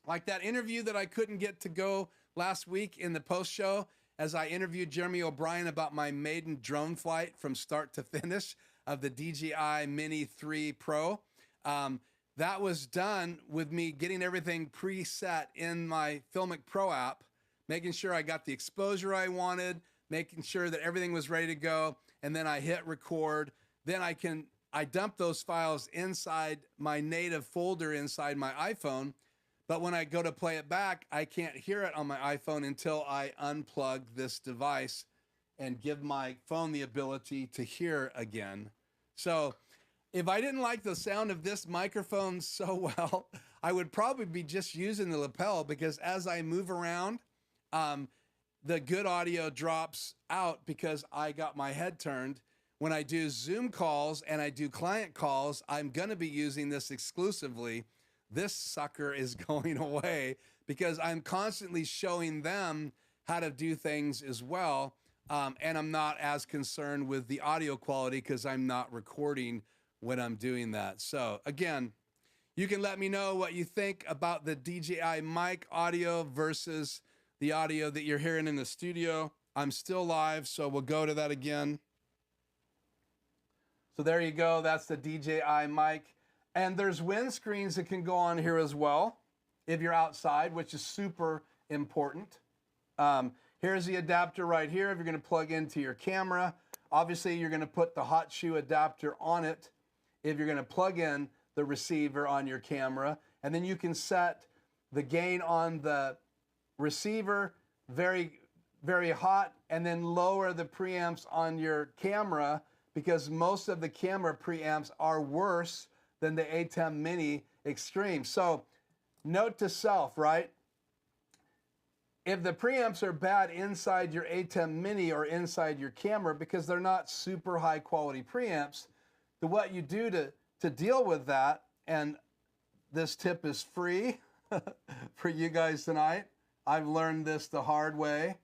like that interview that I couldn't get to go last week in the post show, as I interviewed Jeremy O'Brien about my maiden drone flight from start to finish of the DJI Mini 3 Pro. That was done with me getting everything preset in my Filmic Pro app, making sure I got the exposure I wanted, making sure that everything was ready to go, and then I hit record. Then I dump those files inside my native folder inside my iPhone, but when I go to play it back, I can't hear it on my iPhone until I unplug this device and give my phone the ability to hear again. So if I didn't like the sound of this microphone so well, I would probably be just using the lapel, because as I move around, the good audio drops out because I got my head turned. When I do Zoom calls and I do client calls, I'm going to be using this exclusively. This sucker is going away because I'm constantly showing them how to do things as well. And I'm not as concerned with the audio quality because I'm not recording when I'm doing that. So again, you can let me know what you think about the DJI Mic audio versus the audio that you're hearing in the studio. I'm still live, so we'll go to that again. So there you go, that's the DJI Mic. And there's windscreens that can go on here as well if you're outside, which is super important. Here's the adapter right here if you're gonna plug into your camera. Obviously, you're gonna put the hot shoe adapter on it if you're gonna plug in the receiver on your camera. And then you can set the gain on the receiver very, very hot, and then lower the preamps on your camera, because most of the camera preamps are worse than the ATEM Mini Extyteme. So note to self, right? If the preamps are bad inside your ATEM Mini or inside your camera because they're not super high quality preamps, then what you do to deal with that, and this tip is free for you guys tonight. I've learned this the hard way,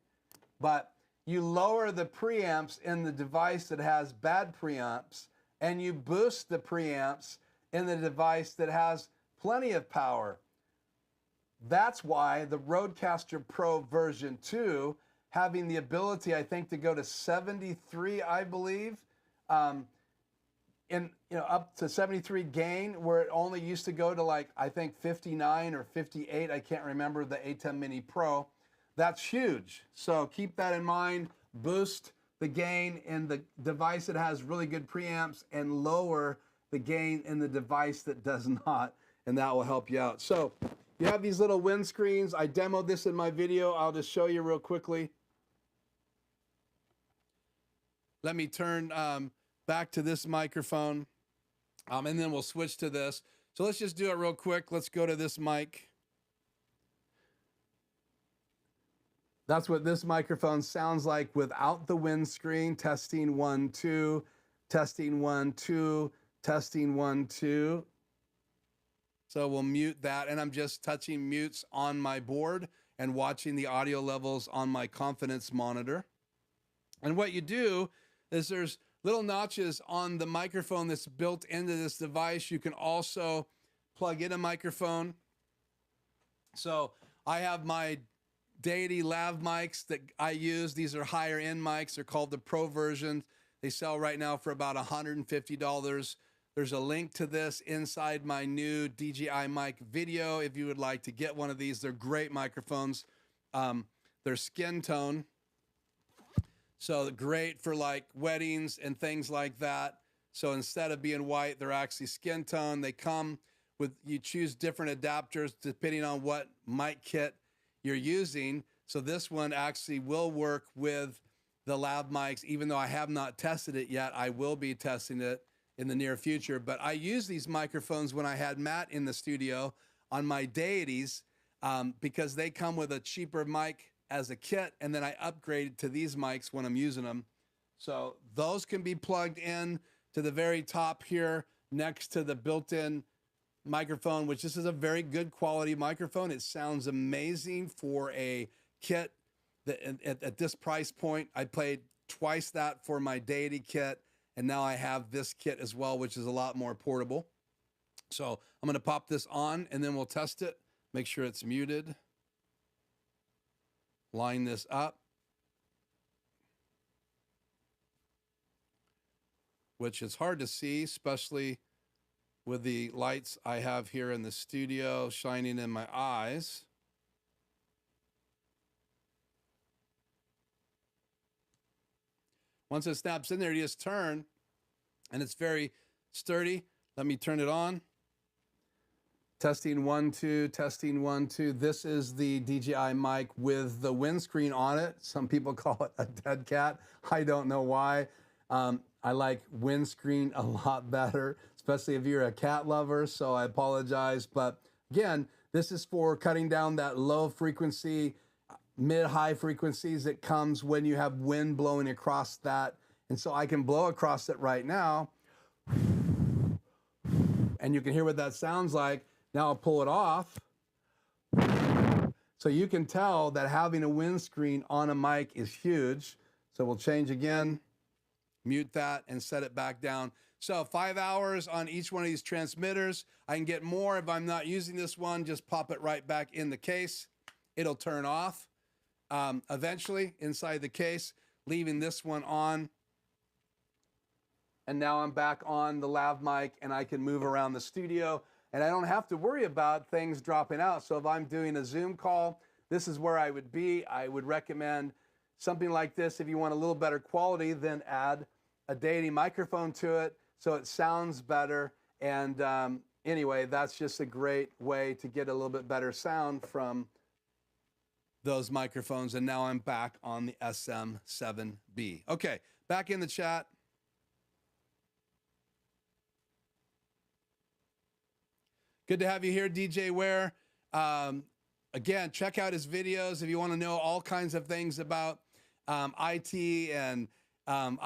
but you lower the preamps in the device that has bad preamps, and you boost the preamps in the device that has plenty of power. That's why the RodeCaster Pro version 2, having the ability, I think, to go to 73, I believe, up to 73 gain, where it only used to go to, like, I think 59 or 58. I can't remember the ATEM Mini Pro. That's huge. So keep that in mind. Boost the gain in the device that has really good preamps and lower the gain in the device that does not, and that will help you out. So you have these little windscreens. I demoed this in my video. I'll just show you real quickly. Let me turn back to this microphone, and then we'll switch to this. So let's just do it real quick. Let's go to this mic. That's what this microphone sounds like without the windscreen. Testing 1, 2, testing 1, 2, testing 1, 2. So we'll mute that, and I'm just touching mutes on my board and watching the audio levels on my confidence monitor. And what you do is there's little notches on the microphone that's built into this device. You can also plug in a microphone. So I have my Deity lav mics that I use. These are higher end mics. They're called the Pro version. They sell right now for about $150. There's a link to this inside my new DJI Mic video if you would like to get one of these. They're great microphones. They're skin tone, so great for like weddings and things like that. So instead of being white, they're actually skin tone. They come with, you choose different adapters depending on what mic kit you're using. So this one actually will work with the lav mics, even though I have not tested it yet. I will be testing it in the near future. But I used these microphones when I had Matt in the studio on my Deities because they come with a cheaper mic as a kit, and then I upgraded to these mics when I'm using them. So those can be plugged in to the very top here next to the built-in microphone, which this is a very good quality microphone. It sounds amazing for a kit that at this price point. I paid twice that for my Deity kit. And now I have this kit as well, which is a lot more portable. So I'm going to pop this on and then we'll test it. Make sure it's muted. Line this up, which is hard to see, especially with the lights I have here in the studio shining in my eyes. Once it snaps in there, you just turn, and it's very sturdy. Let me turn it on. Testing 1, 2, testing 1, 2. This is the DJI Mic with the windscreen on it. Some people call it a dead cat. I don't know why. I like windscreen a lot better, especially if you're a cat lover, so I apologize. But again, this is for cutting down that low frequency, mid-high frequencies that comes when you have wind blowing across that. And so I can blow across it right now, and you can hear what that sounds like. Now I'll pull it off. So you can tell that having a windscreen on a mic is huge. So we'll change again, mute that, and set it back down. So 5 hours on each one of these transmitters. I can get more if I'm not using this one. Just pop it right back in the case. It'll turn off eventually inside the case, leaving this one on. And now I'm back on the lav mic and I can move around the studio. And I don't have to worry about things dropping out. So if I'm doing a Zoom call, this is where I would be. I would recommend something like this. If you want a little better quality, then add a Deity microphone to it so it sounds better. And anyway, that's just a great way to get a little bit better sound from those microphones. And now I'm back on the SM7B. Okay, back in the chat. Good to have you here, DJ Ware. Again, check out his videos if you want to know all kinds of things about IT and I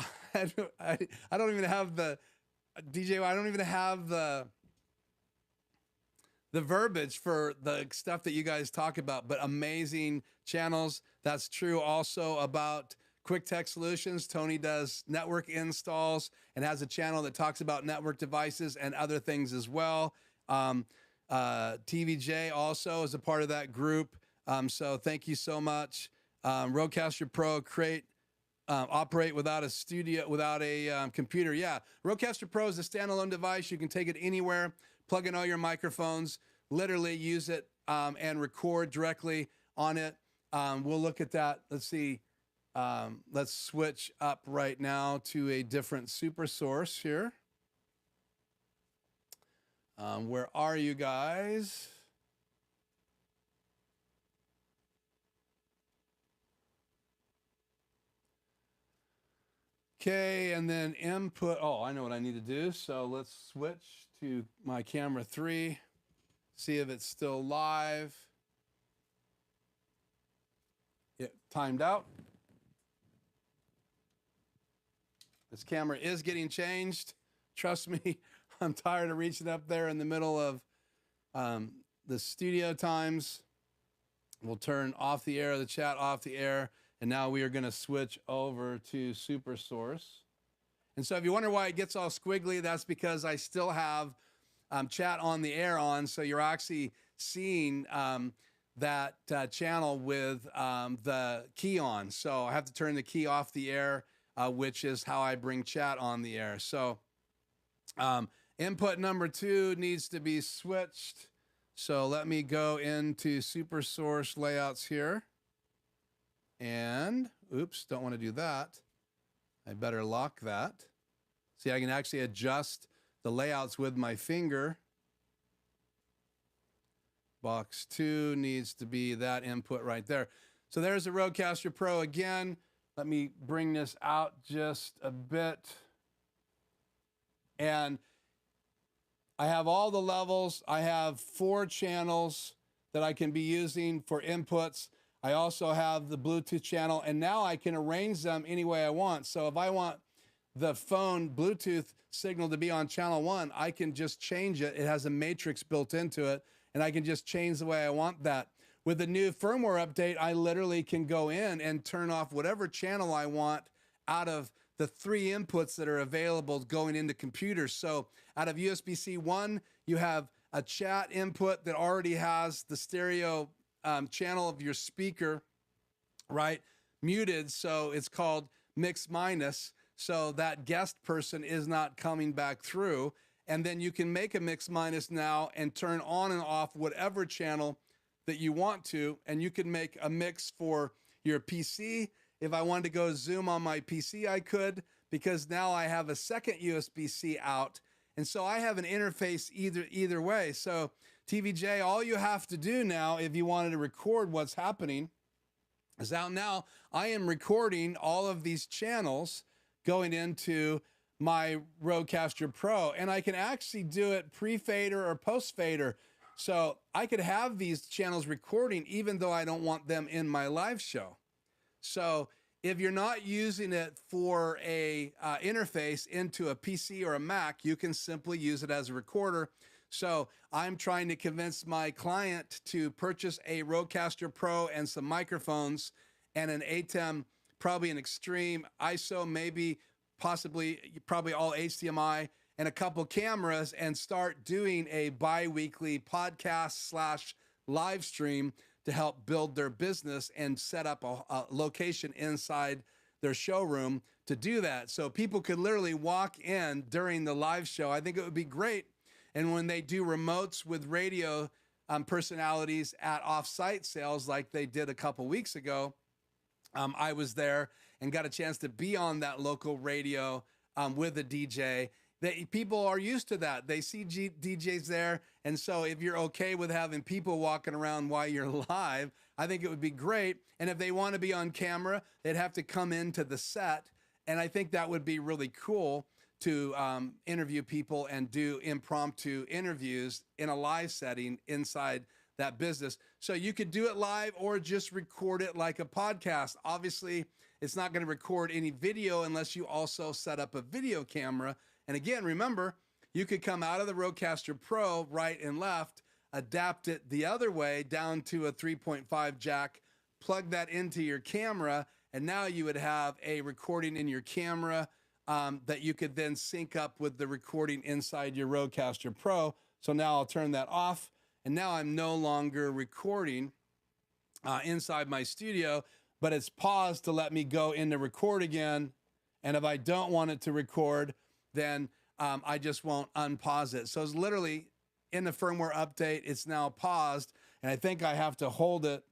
don't even have the DJ. I don't even have the verbiage for the stuff that you guys talk about, but amazing channels. That's true also about Quick Tech Solutions. Tony does network installs and has a channel that talks about network devices and other things as well. TVJ also is a part of that group. So thank you so much. RodeCaster Pro, operate without a studio, without a computer. Yeah, RodeCaster Pro is a standalone device. You can take it anywhere, plug in all your microphones, literally use it and record directly on it. We'll look at that. Let's see. Let's switch up right now to a different super source here. Where are you guys? Okay, and then input. Oh, I know what I need to do. So let's switch to my camera 3, see if it's still live. It timed out. This camera is getting changed. Trust me, I'm tired of reaching up there in the middle of the studio times. We'll turn off the air, the chat off the air, and now we are going to switch over to Super Source. And so if you wonder why it gets all squiggly, that's because I still have chat on the air on, so you're actually seeing that channel with the key on. So I have to turn the key off the air, which is how I bring chat on the air. So input number 2 needs to be switched. So let me go into Super Source layouts here. And, oops, don't want to do that. I better lock that. See, I can actually adjust the layouts with my finger. Box 2 needs to be that input right there. So there's the RodeCaster Pro again. Let me bring this out just a bit. And I have all the levels. I have 4 channels that I can be using for inputs. I also have the Bluetooth channel, and now I can arrange them any way I want. So if I want the phone Bluetooth signal to be on channel 1, I can just change it. It has a matrix built into it, and I can just change the way I want that. With the new firmware update, I literally can go in and turn off whatever channel I want out of the 3 inputs that are available going into computers. So out of USB-C 1, you have a chat input that already has the stereo channel of your speaker, right, muted. So it's called mix minus. So that guest person is not coming back through. And then you can make a mix minus now and turn on and off whatever channel that you want to. And you can make a mix for your PC. If I wanted to go Zoom on my PC, I could, because now I have a second USB-C out. And so I have an interface either way. So TVJ, all you have to do now, if you wanted to record what's happening, is out now. I am recording all of these channels going into my RodeCaster Pro, and I can actually do it pre-fader or post-fader. So I could have these channels recording even though I don't want them in my live show. So if you're not using it for a interface into a PC or a Mac, you can simply use it as a recorder. So I'm trying to convince my client to purchase a RodeCaster Pro and some microphones and an ATEM, probably an Extyteme ISO, maybe probably all HDMI, and a couple cameras, and start doing a bi-weekly podcast / live stream to help build their business and set up a location inside their showroom to do that. So people could literally walk in during the live show. I think it would be great. And when they do remotes with radio personalities at off-site sales like they did a couple weeks ago, I was there and got a chance to be on that local radio with a DJ. People are used to that. They see DJs there. And so if you're okay with having people walking around while you're live, I think it would be great. And if they want to be on camera, they'd have to come into the set. And I think that would be really cool to interview people and do impromptu interviews in a live setting inside that business. So you could do it live or just record it like a podcast. Obviously, it's not going to record any video unless you also set up a video camera. And again, remember, you could come out of the RodeCaster Pro right and left, adapt it the other way down to a 3.5 jack, plug that into your camera, and now you would have a recording in your camera that you could then sync up with the recording inside your RodeCaster Pro. So now I'll turn that off, and now I'm no longer recording inside my studio, but it's paused to let me go into record again. And if I don't want it to record, then I just won't unpause it. So it's literally in the firmware update, it's now paused, and I think I have to hold it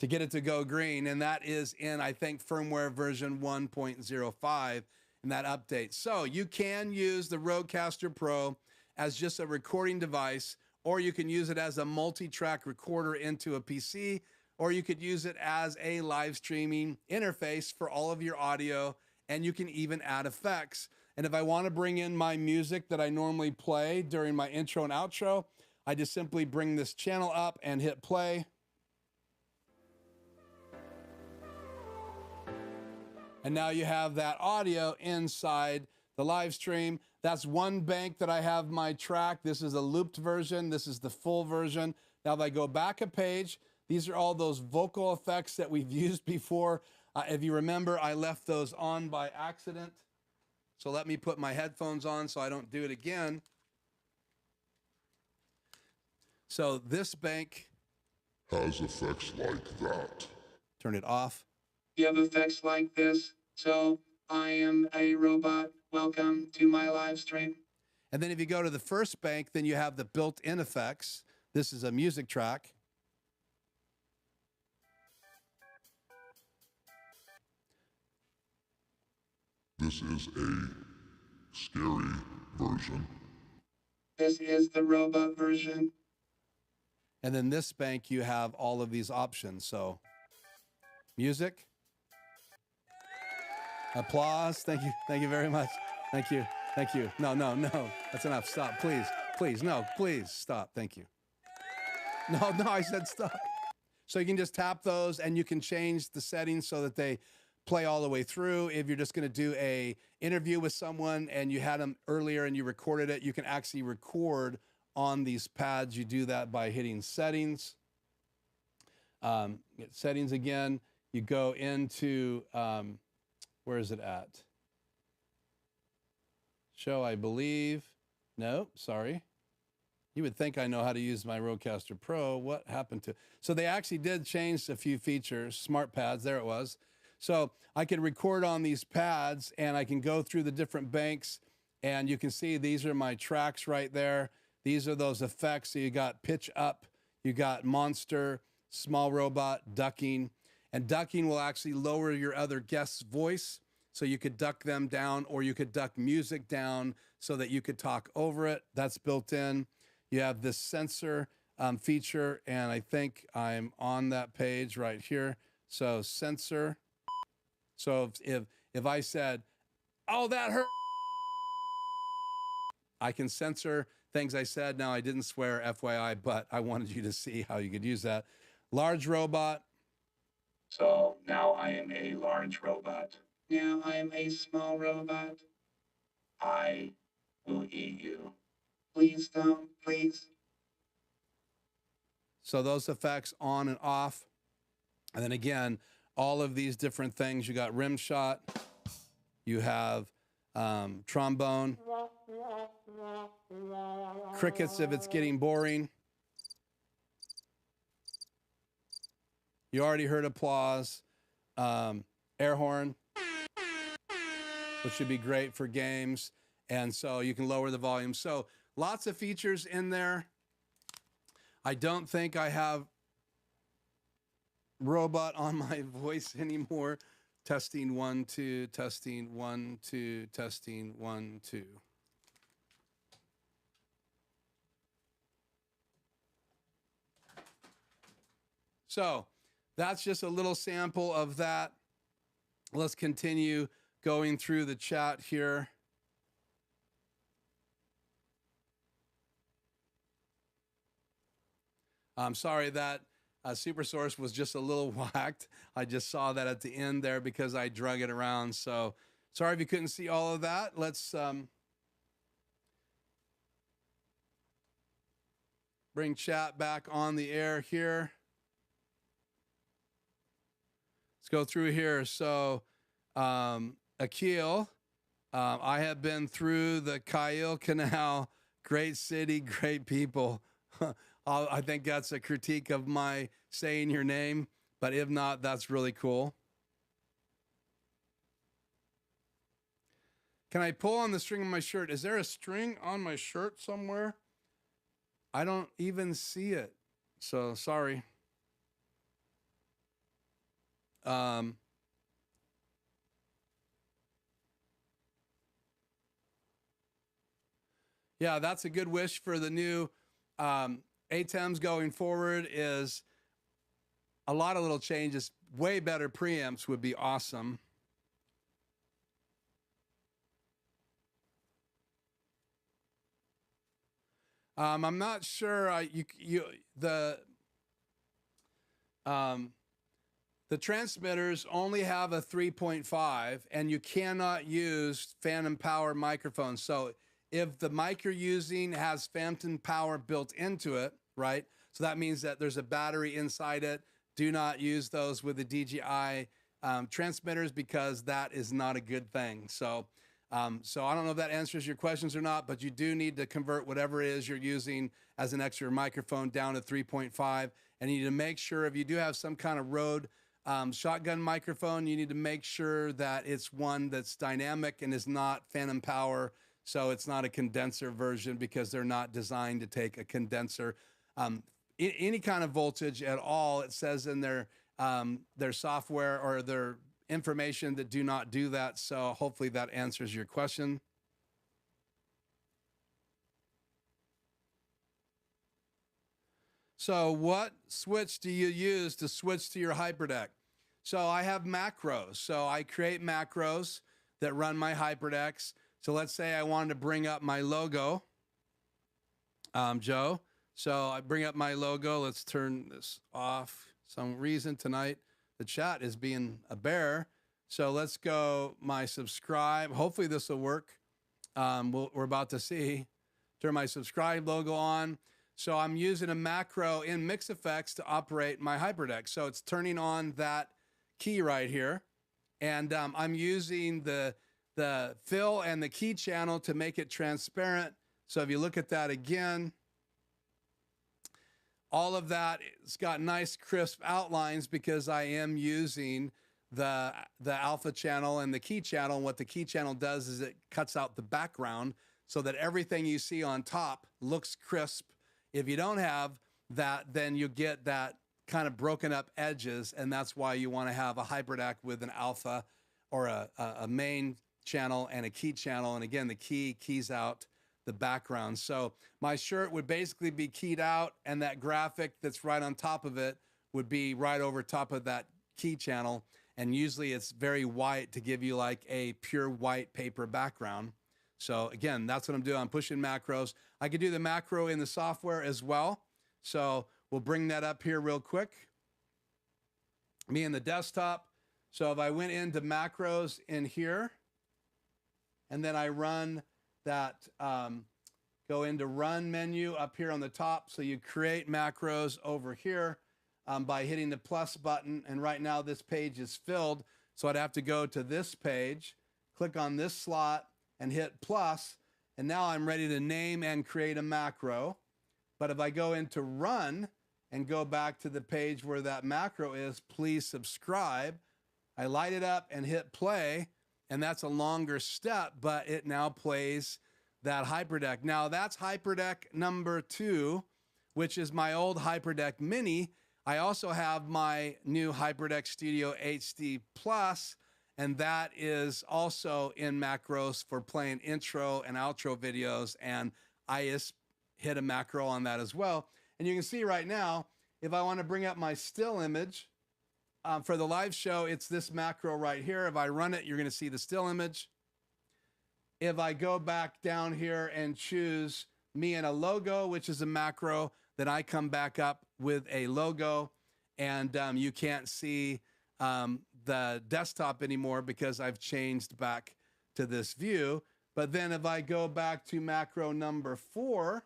to get it to go green, and that is in, I think, firmware version 1.05 in that update. So you can use the RodeCaster Pro as just a recording device, or you can use it as a multi-track recorder into a PC, or you could use it as a live streaming interface for all of your audio, and you can even add effects. And if I want to bring in my music that I normally play during my intro and outro, I just simply bring this channel up and hit play. And now you have that audio inside the live stream. That's one bank that I have my track. This is a looped version. This is the full version. Now if I go back a page, these are all those vocal effects that we've used before. If you remember, I left those on by accident. So let me put my headphones on so I don't do it again. So this bank has effects like that. Turn it off. You have effects like this. So I am a robot. Welcome to my live stream. And then if you go to the first bank, then you have the built-in effects. This is a music track. This is a scary version. This is the robot version. And then this bank, you have all of these options. So music, applause. Thank you. Thank you very much. Thank you. Thank you. No. That's enough. Stop, please. Please. No, please stop. Thank you. No, I said stop. So you can just tap those and you can change the settings so that they play all the way through. If you're just going to do a interview with someone and you had them earlier and you recorded it, you can actually record on these pads. You do that by hitting settings. Get settings again. You go into Where is it at? Show, I believe. No, sorry. You would think I know how to use my RodeCaster Pro. What happened to? So they actually did change a few features, smart pads, there it was. So I can record on these pads and I can go through the different banks and you can see these are my tracks right there. These are those effects. So you got pitch up, you got monster, small robot, ducking. And ducking will actually lower your other guest's voice. So you could duck them down or you could duck music down so that you could talk over it. That's built in. You have this sensor feature, and I think I'm on that page right here. So sensor. So if I said, oh, that hurt, I can censor things I said. Now, I didn't swear, FYI, but I wanted you to see how you could use that. Large robot. So now I am a large robot. Now I am a small robot. I will eat you. Please don't, please. So those effects on and off. And then again, all of these different things. You got rim shot. You have trombone. Crickets if it's getting boring. You already heard applause. Air horn, which would be great for games. And so you can lower the volume. So lots of features in there. I don't think I have robot on my voice anymore. Testing 1, 2, testing 1, 2, testing 1, 2. So that's just a little sample of that. Let's continue going through the chat here. I'm sorry that super source was just a little whacked. I just saw that at the end there because I drug it around. So sorry if you couldn't see all of that. Let's bring chat back on the air here. Let's go through here. So Akil, I have been through the Kyle Canal. Great city, great people. I think that's a critique of my saying your name, but if not, that's really cool. Can I pull on the string of my shirt? Is there a string on my shirt somewhere? I don't even see it, so sorry. Yeah, that's a good wish for the new ATEMs going forward is a lot of little changes. Way better preamps would be awesome. I'm not sure the transmitters only have a 3.5 and you cannot use phantom power microphones. So if the mic you're using has phantom power built into it, right? So that means that there's a battery inside it. Do not use those with the DJI transmitters because that is not a good thing. So I don't know if that answers your questions or not, but you do need to convert whatever it is you're using as an extra microphone down to 3.5. And you need to make sure if you do have some kind of Rode shotgun microphone, you need to make sure that it's one that's dynamic and is not phantom power. So it's not a condenser version because they're not designed to take a condenser. Any kind of voltage at all, it says in their software or their information that do not do that. So hopefully that answers your question. So what switch do you use to switch to your HyperDeck? So I have macros. So I create macros that run my HyperDecks. So let's say I wanted to bring up my logo, Joe. So I bring up my logo. Let's turn this off. Some reason tonight the chat is being a bear. So let's go my subscribe. Hopefully this will work. We're about to see. Turn my subscribe logo on. So I'm using a macro in MixFX to operate my HyperDeck. So it's turning on that key right here. And I'm using the fill and the key channel to make it transparent. So if you look at that again, all of that, it's got nice crisp outlines because I am using the alpha channel and the key channel. And what the key channel does is it cuts out the background so that everything you see on top looks crisp. If you don't have that, then you get that kind of broken up edges, and that's why you want to have a hybrid act with an alpha or a main channel and a key channel. And again, the key keys out the background. So my shirt would basically be keyed out, and that graphic that's right on top of it would be right over top of that key channel. And usually it's very white to give you like a pure white paper background. So again, that's what I'm doing. I'm pushing macros. I could do the macro in the software as well. So we'll bring that up here real quick. Me and the desktop. So if I went into macros in here, and then I run that, go into run menu up here on the top. So you create macros over here by hitting the plus button. And right now this page is filled. So I'd have to go to this page, click on this slot and hit plus. And now I'm ready to name and create a macro. But if I go into run and go back to the page where that macro is, please subscribe, I light it up and hit play. And that's a longer step, but it now plays that HyperDeck. Now that's HyperDeck number 2, which is my old HyperDeck Mini. I also have my new HyperDeck Studio HD Plus, and that is also in macros for playing intro and outro videos. And I just hit a macro on that as well. And you can see right now, if I want to bring up my still image, for the live show, it's this macro right here. If I run it, you're going to see the still image. If I go back down here and choose me and a logo, which is a macro, then I come back up with a logo, and you can't see the desktop anymore because I've changed back to this view. But then if I go back to macro number 4,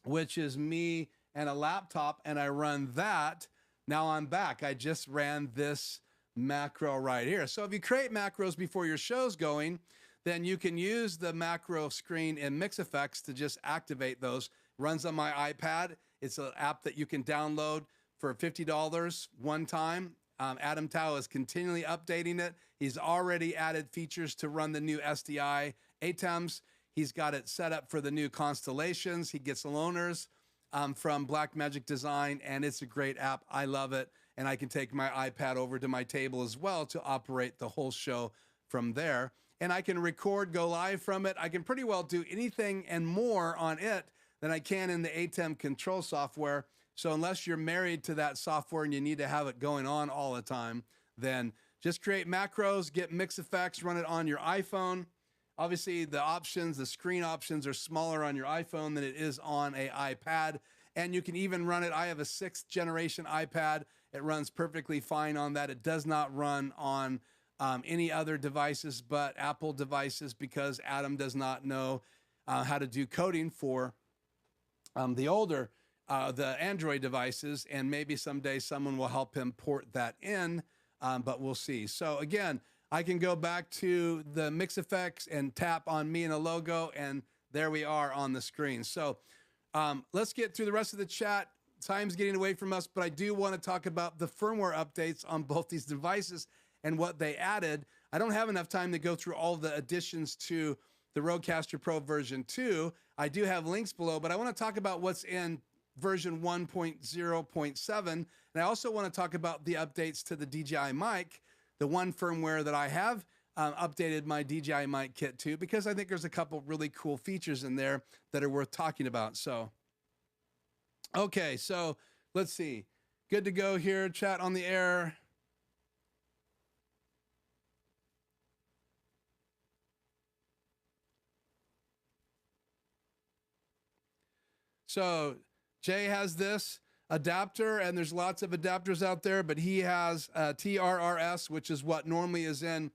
which is me and a laptop, and I run that, now I'm back. I just ran this macro right here. So if you create macros before your show's going, then you can use the macro screen in MixFX to just activate those. Runs on my iPad. It's an app that you can download for $50 one time. Adam Tao is continually updating it. He's already added features to run the new SDI ATEMs. He's got it set up for the new constellations. He gets loaners from Blackmagic Design, and it's a great app. I love it, and I can take my iPad over to my table as well to operate the whole show from there. And I can record, go live from it. I can pretty well do anything and more on it than I can in the ATEM control software. So unless you're married to that software and you need to have it going on all the time, then just create macros, get MixFX, run it on your iPhone. Obviously, the options, the screen options are smaller on your iPhone than it is on an iPad. And you can even run it. I have a 6th generation iPad. It runs perfectly fine on that. It does not run on any other devices but Apple devices because Adam does not know how to do coding for the older, the Android devices. And maybe someday someone will help him port that in, but we'll see. So again, I can go back to the MixFX and tap on me and a logo, and there we are on the screen. So let's get through the rest of the chat. Time's getting away from us, but I do want to talk about the firmware updates on both these devices and what they added. I don't have enough time to go through all the additions to the RodeCaster Pro version 2. I do have links below, but I want to talk about what's in version 1.0.7. And I also want to talk about the updates to the DJI Mic, the one firmware that I have updated my DJI Mic kit to, because I think there's a couple really cool features in there that are worth talking about. So, okay, so let's see. Good to go here, chat on the air. So Jay has this adapter, and there's lots of adapters out there, but he has a TRRS, which is what normally is in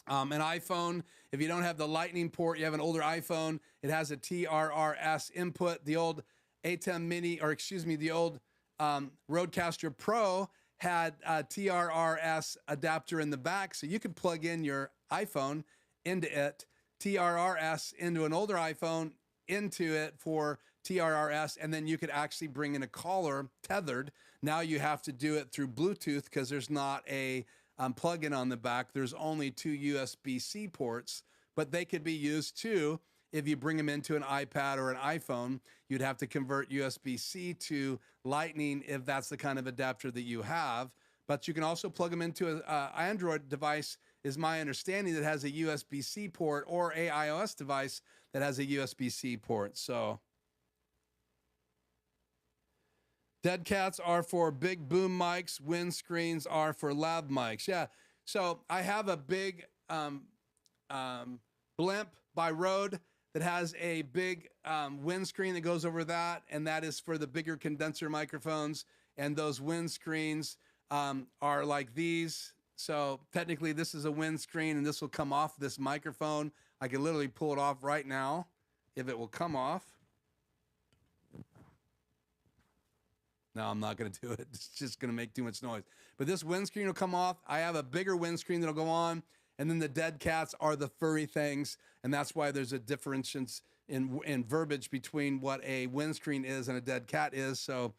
an iPhone. If you don't have the lightning port, you have an older iPhone, it has a TRRS input. The old ATEM Mini, or excuse me, the old RodeCaster Pro had a TRRS adapter in the back, so you could plug in your iPhone into it, TRRS into an older iPhone, into it for TRRS, and then you could actually bring in a caller tethered. Now you have to do it through Bluetooth because there's not a plug-in on the back. There's only 2 USB-C ports, but they could be used too. If you bring them into an iPad or an iPhone, you'd have to convert USB-C to Lightning if that's the kind of adapter that you have. But you can also plug them into an Android device, is my understanding, that has a USB-C port, or a iOS device that has a USB-C port. So dead cats are for big boom mics. Windscreens are for lav mics. Yeah. So I have a big blimp by Rode that has a big windscreen that goes over that, and that is for the bigger condenser microphones. And those windscreens are like these. So technically this is a windscreen, and this will come off this microphone. I can literally pull it off right now if it will come off. No, I'm not going to do it. It's just going to make too much noise. But this windscreen will come off. I have a bigger windscreen that'll go on. And then the dead cats are the furry things. And that's why there's a difference in verbiage between what a windscreen is and a dead cat is. So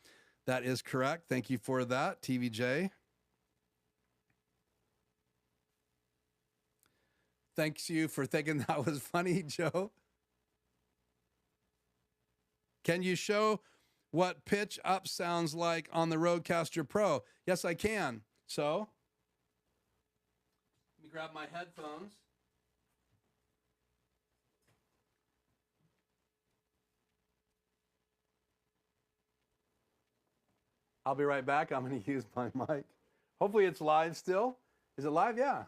that is correct. Thank you for that, TVJ. Thanks you for thinking that was funny, Joe. Can you show what pitch up sounds like on the RodeCaster Pro? Yes, I can. So let me grab my headphones. I'll be right back. I'm going to use my mic. Hopefully it's live still. Is it live? Yeah.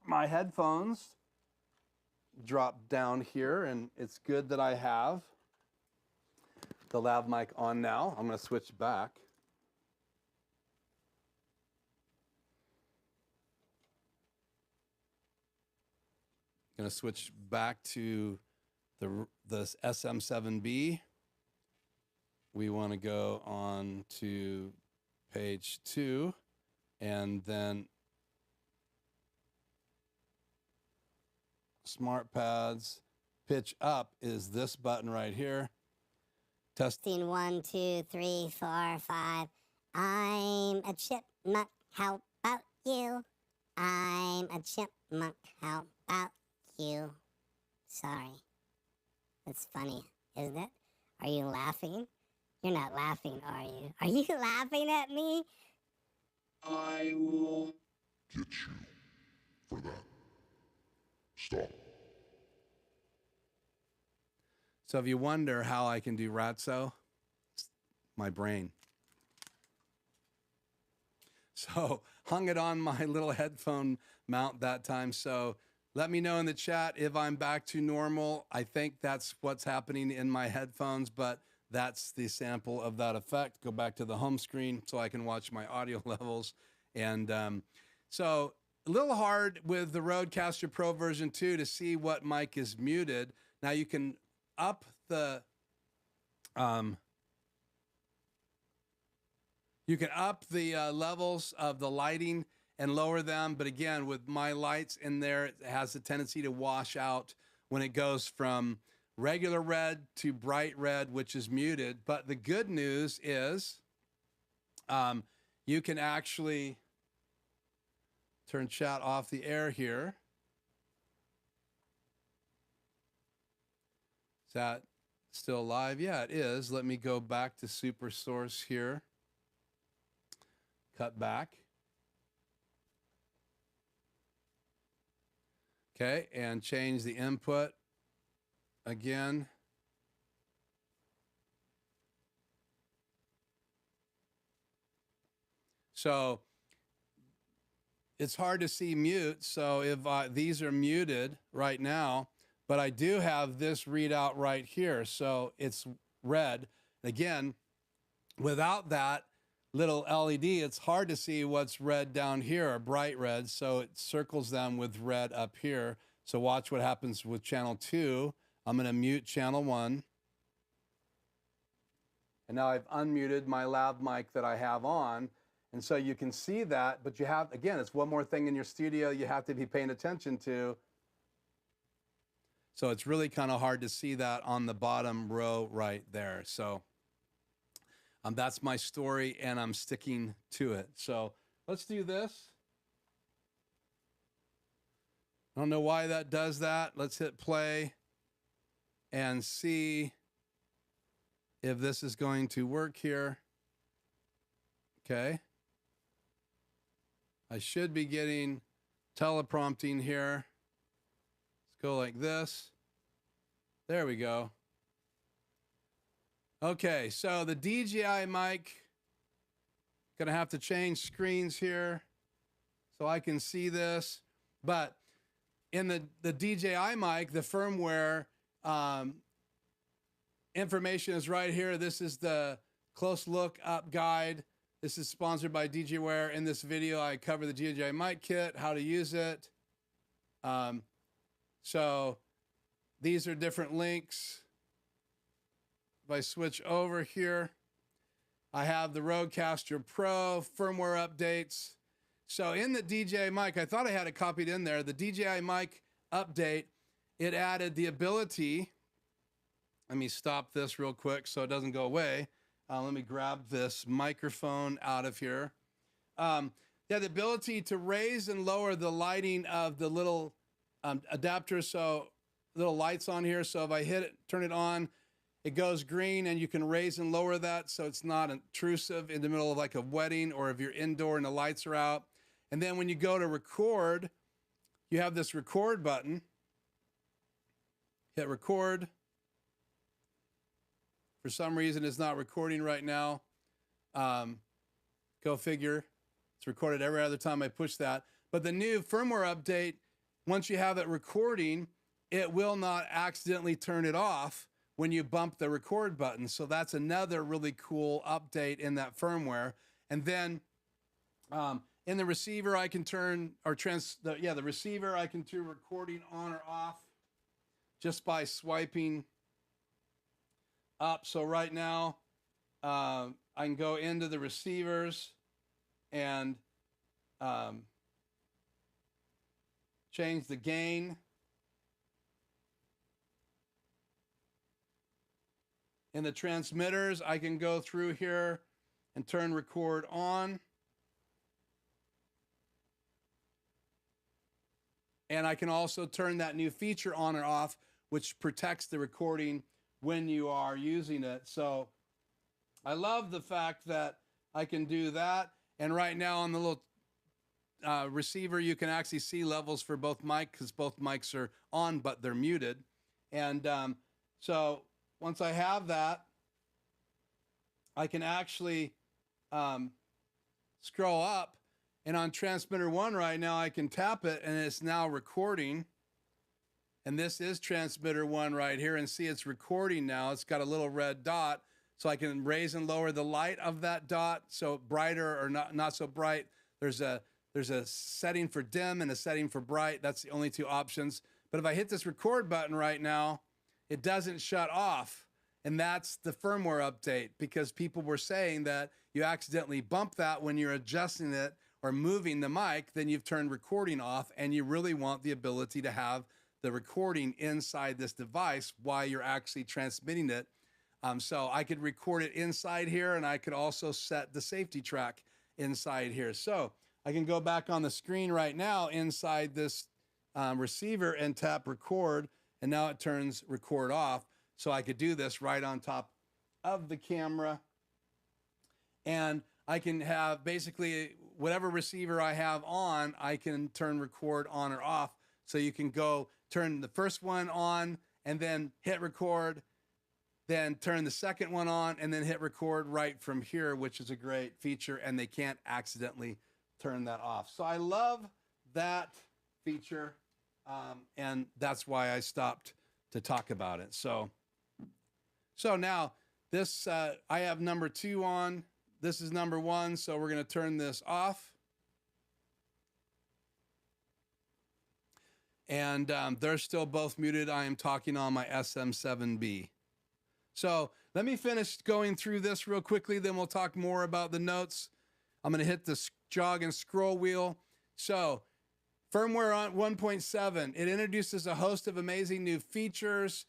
My headphones drop down here, and it's good that I have the lav mic on now. I'm going to switch back. Going to switch back to the SM7B. We want to go on to page 2, and then smart pads. Pitch up is this button right here. Testing 1, 2, 3, 4, 5. I'm a chipmunk. How about you? I'm a chipmunk. How about you? Sorry. That's funny, isn't it? Are you laughing? You're not laughing, are you? Are you laughing at me? I will Get you for that. Stop. So if you wonder how I can do Ratso, it's my brain. So hung it on my little headphone mount that time. So let me know in the chat if I'm back to normal. I think that's what's happening in my headphones, but that's the sample of that effect. Go back to the home screen so I can watch my audio levels. And so a little hard with the RodeCaster Pro version 2 to see what mic is muted. Now you can up the levels of the lighting and lower them, but again, with my lights in there, it has a tendency to wash out when it goes from regular red to bright red, which is muted. But the good news is you can actually turn chat off the air here. Is that still live? Yeah, it is. Let me go back to Super Source here. Cut back. Okay, and change the input again. So it's hard to see mute. So if these are muted right now, but I do have this readout right here. So it's red. Again, without that little LED, it's hard to see what's red down here, or bright red. So it circles them with red up here. So watch what happens with channel 2. I'm going to mute channel 1. And now I've unmuted my lav mic that I have on. And so you can see that, but you have, again, it's one more thing in your studio you have to be paying attention to. So it's really kind of hard to see that on the bottom row right there. So that's my story, and I'm sticking to it. So let's do this. I don't know why that does that. Let's hit play and see if this is going to work here. Okay. I should be getting teleprompting here. Let's go like this. There we go. Okay, so the DJI mic, gonna have to change screens here so I can see this. But in the DJI mic, the firmware information is right here. This is the close look up guide. This is sponsored by DJI. In this video, I cover the DJI mic kit, how to use it. So these are different links. If I switch over here, I have the RodeCaster Pro firmware updates. So in the DJI mic, I thought I had it copied in there. The DJI mic update, it added the ability. Let me stop this real quick so it doesn't go away. Let me grab this microphone out of here. Yeah, the ability to raise and lower the lighting of the little adapters, so little lights on here. So if I hit it, turn it on, it goes green, and you can raise and lower that so it's not intrusive in the middle of like a wedding or if you're indoor and the lights are out. And then when you go to record, you have this record button. Hit record. For some reason, it's not recording right now. Go figure. It's recorded every other time I push that. But the new firmware update, once you have it recording, it will not accidentally turn it off when you bump the record button. So that's another really cool update in that firmware. And then in the receiver, I can turn, or the receiver, I can turn recording on or off just by swiping up. So right now, I can go into the receivers and change the gain. In the transmitters, I can go through here and turn record on. And I can also turn that new feature on or off, which protects the recording when you are using it. So I love the fact that I can do that. And right now on the little receiver, you can actually see levels for both mics because both mics are on, but they're muted. And so once I have that, I can actually scroll up, and on transmitter 1 right now, I can tap it and it's now recording. And this is transmitter 1 right here, and see it's recording now. It's got a little red dot, so I can raise and lower the light of that dot, so brighter or not so bright. There's a setting for dim and a setting for bright. That's the only two options. But if I hit this record button right now, it doesn't shut off. And that's the firmware update, because people were saying that you accidentally bump that when you're adjusting it or moving the mic, then you've turned recording off, and you really want the ability to have the recording inside this device while you're actually transmitting it. So I could record it inside here, and I could also set the safety track inside here. So I can go back on the screen right now inside this receiver and tap record, and now it turns record off. So I could do this right on top of the camera. And I can have basically whatever receiver I have on, I can turn record on or off. So you can go turn the first one on and then hit record, then turn the second one on and then hit record right from here, which is a great feature, and they can't accidentally turn that off. So I love that feature, and that's why I stopped to talk about it. So now this, I have number 2 on. This is number 1, so we're going to turn this off. And they're still both muted. I am talking on my SM7B. So let me finish going through this real quickly, then we'll talk more about the notes. I'm going to hit the jog and scroll wheel. So firmware on 1.7, it introduces a host of amazing new features,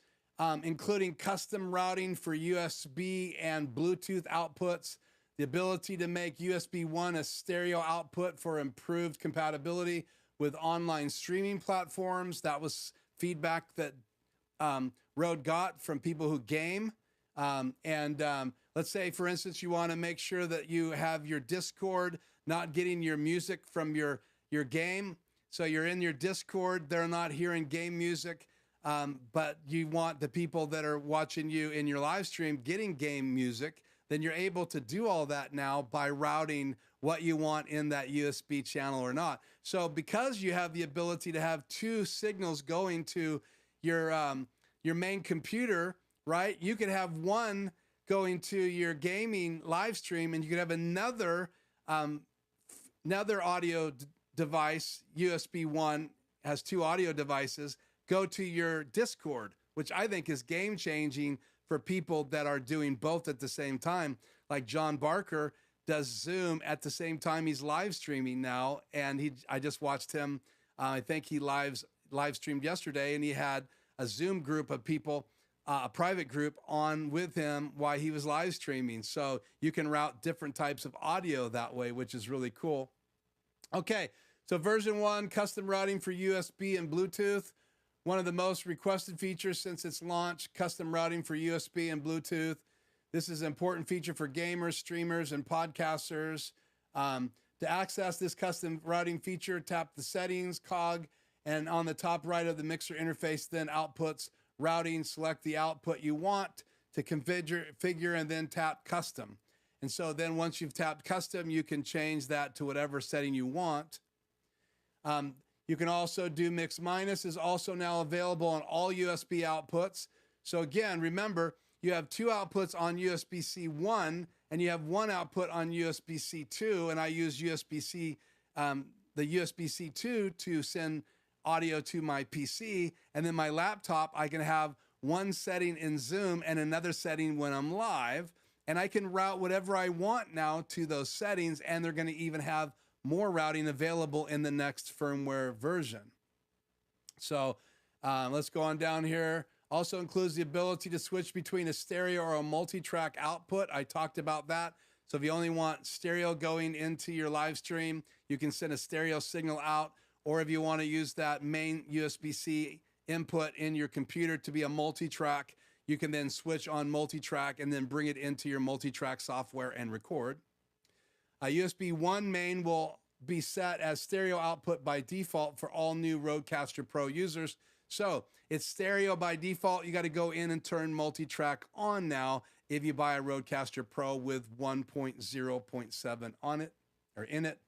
including custom routing for USB and Bluetooth outputs, the ability to make USB 1 a stereo output for improved compatibility with online streaming platforms. That was feedback that Rode got from people who game. Let's say, for instance, you want to make sure that you have your Discord not getting your music from your game. So you're in your Discord, they're not hearing game music, but you want the people that are watching you in your live stream getting game music. Then you're able to do all that now by routing what you want in that USB channel or not. So because you have the ability to have two signals going to your main computer, right? You could have one going to your gaming live stream, and you could have another audio device, USB 1 has two audio devices, go to your Discord, which I think is game changing for people that are doing both at the same time. Like John Barker does Zoom at the same time he's live streaming now. And I just watched him. I think he live streamed yesterday, and he had a Zoom group of people, a private group on with him while he was live streaming. So you can route different types of audio that way, which is really cool. Okay. So version 1, custom routing for USB and Bluetooth. One of the most requested features since its launch, custom routing for USB and Bluetooth. This is an important feature for gamers, streamers, and podcasters. To access this custom routing feature, tap the settings cog, and on the top right of the mixer interface, then outputs, routing, select the output you want to configure, and then tap custom. And so then once you've tapped custom, you can change that to whatever setting you want. You can also do mix minus, is also now available on all USB outputs. So again, remember, you have two outputs on USB-C 1, and you have one output on USB-C 2, and I use USB-C, the USB-C 2 to send audio to my PC, and then my laptop, I can have one setting in Zoom and another setting when I'm live, and I can route whatever I want now to those settings, and they're going to even have more routing available in the next firmware version. So let's go on down here. Also includes the ability to switch between a stereo or a multi-track output. I talked about that. So if you only want stereo going into your live stream, you can send a stereo signal out. Or if you want to use that main USB-C input in your computer to be a multi-track, you can then switch on multi-track and then bring it into your multi-track software and record. A USB 1 main will be set as stereo output by default for all new RodeCaster Pro users. So it's stereo by default. You got to go in and turn multi-track on now if you buy a RodeCaster Pro with 1.0.7 on it or in it.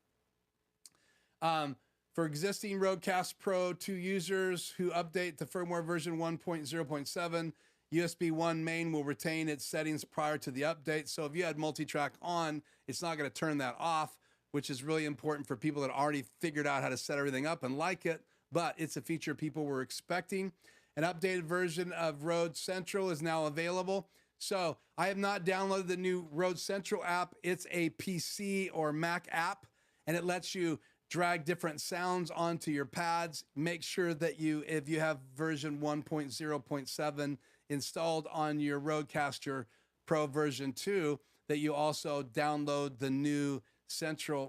For existing RodeCaster Pro II users who update to firmware version 1.0.7, USB 1 main will retain its settings prior to the update. So if you had multi-track on, it's not going to turn that off, which is really important for people that already figured out how to set everything up and like it, but it's a feature people were expecting. An updated version of Rode Central is now available. So I have not downloaded the new Rode Central app. It's a PC or Mac app, and it lets you drag different sounds onto your pads. Make sure that if you have version 1.0.7 installed on your RodeCaster Pro version 2, that you also download the new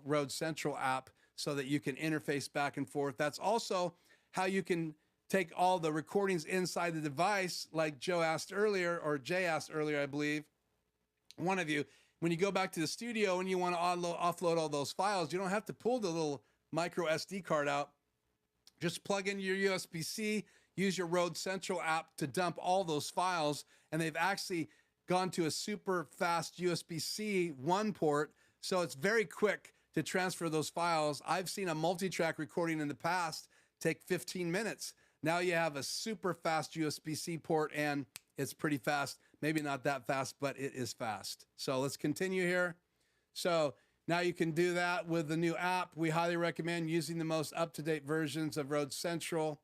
Rode Central app so that you can interface back and forth. That's also how you can take all the recordings inside the device, like Joe asked earlier, or Jay asked earlier, I believe, one of you. When you go back to the studio and you want to offload all those files, you don't have to pull the little micro SD card out. Just plug in your USB-C, use your Rode Central app to dump all those files, and they've actually gone to a super fast USB-C 1 port, so it's very quick to transfer those files. I've seen a multi-track recording in the past take 15 minutes. Now you have a super fast USB-C port, and it's pretty fast. Maybe not that fast, but it is fast. So let's continue here. So now you can do that with the new app. We highly recommend using the most up-to-date versions of Rode Central.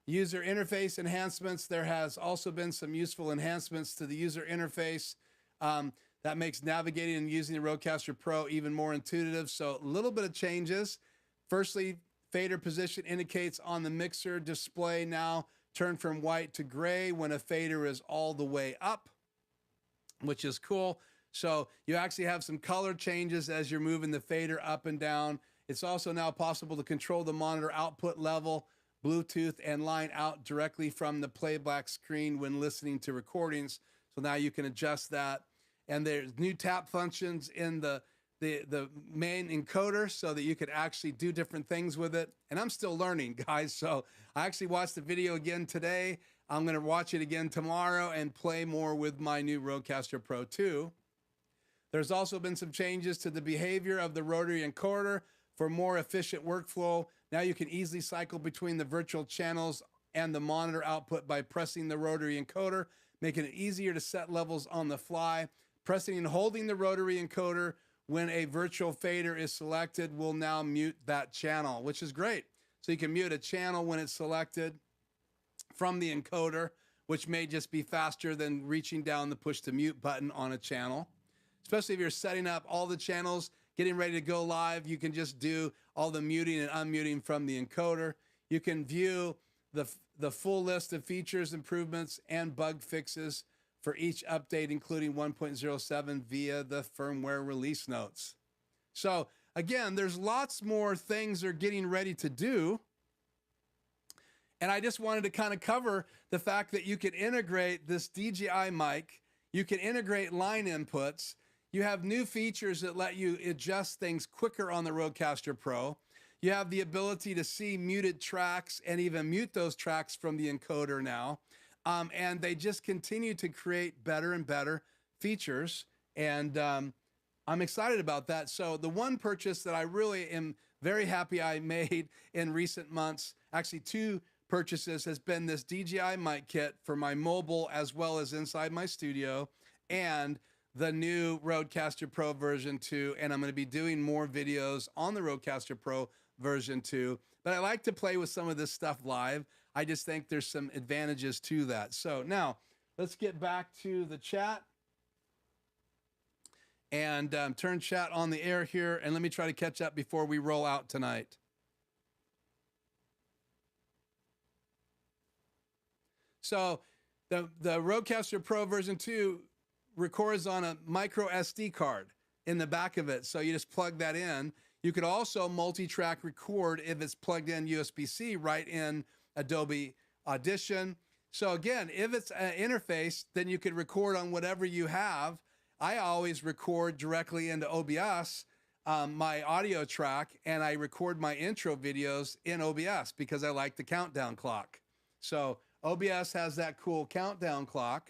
User interface enhancements. There has also been some useful enhancements to the user interface that makes navigating and using the RodeCaster Pro even more intuitive. So a little bit of changes. Firstly, fader position indicates on the mixer display now turn from white to gray when a fader is all the way up, which is cool. So you actually have some color changes as you're moving the fader up and down. It's also now possible to control the monitor output level, Bluetooth, and line out directly from the playback screen when listening to recordings. So now you can adjust that. And there's new tap functions in the main encoder so that you could actually do different things with it. And I'm still learning, guys. So I actually watched the video again today. I'm going to watch it again tomorrow and play more with my new RodeCaster Pro II. There's also been some changes to the behavior of the rotary encoder for more efficient workflow. Now you can easily cycle between the virtual channels and the monitor output by pressing the rotary encoder, making it easier to set levels on the fly. Pressing and holding the rotary encoder when a virtual fader is selected will now mute that channel, which is great. So you can mute a channel when it's selected from the encoder, which may just be faster than reaching down the push to mute button on a channel. Especially if you're setting up all the channels, getting ready to go live, you can just do all the muting and unmuting from the encoder. You can view the full list of features, improvements, and bug fixes for each update, including 1.07 via the firmware release notes. So again, there's lots more things they're getting ready to do. And I just wanted to kind of cover the fact that you can integrate this DJI mic, you can integrate line inputs, you have new features that let you adjust things quicker on the RodeCaster Pro. You have the ability to see muted tracks and even mute those tracks from the encoder now. And they just continue to create better and better features. And I'm excited about that. So the one purchase that I really am very happy I made in recent months, actually two purchases, has been this DJI mic kit for my mobile as well as inside my studio, and the new RodeCaster Pro version 2. And I'm going to be doing more videos on the RodeCaster Pro version 2. But I like to play with some of this stuff live. I just think there's some advantages to that. So now let's get back to the chat and turn chat on the air here. And let me try to catch up before we roll out tonight. So the RodeCaster Pro version 2 records on a micro SD card in the back of it. So you just plug that in. You could also multi-track record if it's plugged in USB-C right in Adobe Audition. So again, if it's an interface, then you could record on whatever you have. I always record directly into OBS, my audio track, and I record my intro videos in OBS because I like the countdown clock. So OBS has that cool countdown clock.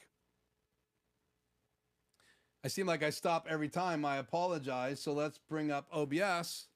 I seem like I stop every time. I apologize. So let's bring up OBS.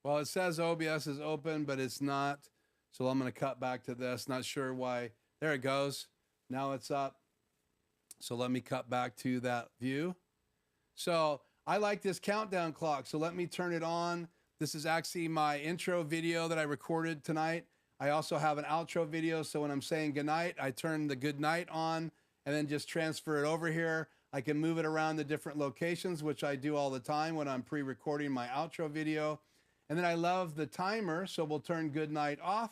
Well, it says OBS is open, but it's not. So I'm going to cut back to this. Not sure why. There it goes. Now it's up. So let me cut back to that view. So I like this countdown clock. So let me turn it on. This is actually my intro video that I recorded tonight. I also have an outro video. So when I'm saying goodnight, I turn the goodnight on and then just transfer it over here. I can move it around the different locations, which I do all the time when I'm pre-recording my outro video. And then I love the timer, so we'll turn good night off.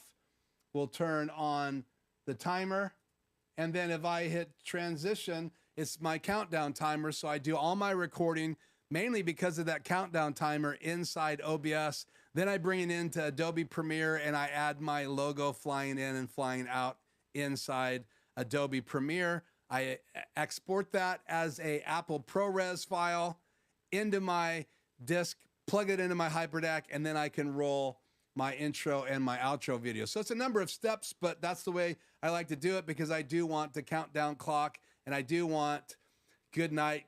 We'll turn on the timer. And then if I hit transition, it's my countdown timer. So I do all my recording, mainly because of that countdown timer inside OBS. Then I bring it into Adobe Premiere and I add my logo flying in and flying out inside Adobe Premiere. I export that as a Apple ProRes file into my disk, plug it into my HyperDeck, and then I can roll my intro and my outro video. So it's a number of steps, but that's the way I like to do it because I do want the countdown clock and I do want good night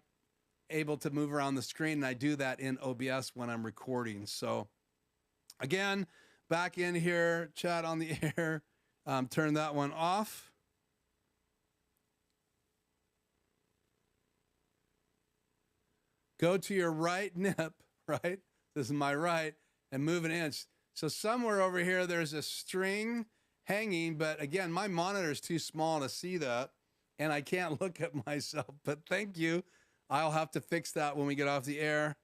able to move around the screen. And I do that in OBS when I'm recording. So again, back in here, chat on the air, turn that one off. Go to your right nip, right? This is my right, and move an inch. So somewhere over here, there's a string hanging, but again, my monitor is too small to see that, and I can't look at myself, but thank you. I'll have to fix that when we get off the air.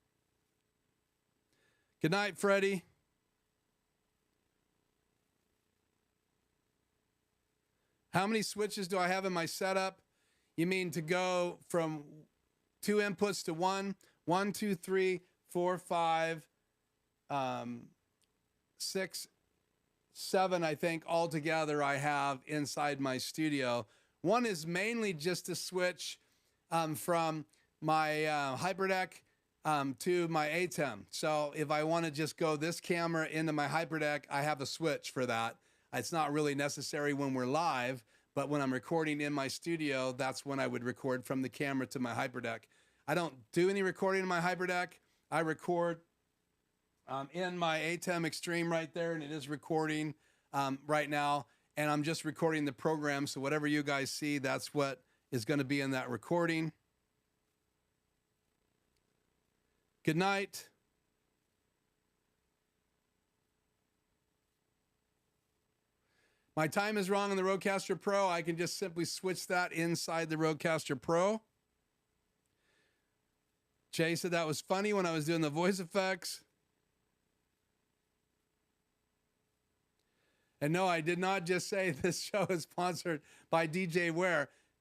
Good night, Freddie. How many switches do I have in my setup? You mean to go from 2 inputs to 1, 1, 2, 3, 4, 5, 6, 7, I think altogether I have inside my studio. One is mainly just to switch from my HyperDeck to my ATEM. So if I want to just go this camera into my HyperDeck, I have a switch for that. It's not really necessary when we're live, but when I'm recording in my studio, that's when I would record from the camera to my HyperDeck. I don't do any recording in my HyperDeck. I record in my ATEM Extreme right there, and it is recording right now. And I'm just recording the program, so whatever you guys see, that's what is going to be in that recording. Good night. My time is wrong on the RodeCaster Pro. I can just simply switch that inside the RodeCaster Pro. Jay said that was funny when I was doing the voice effects. And no, I did not just say this show is sponsored by DJI.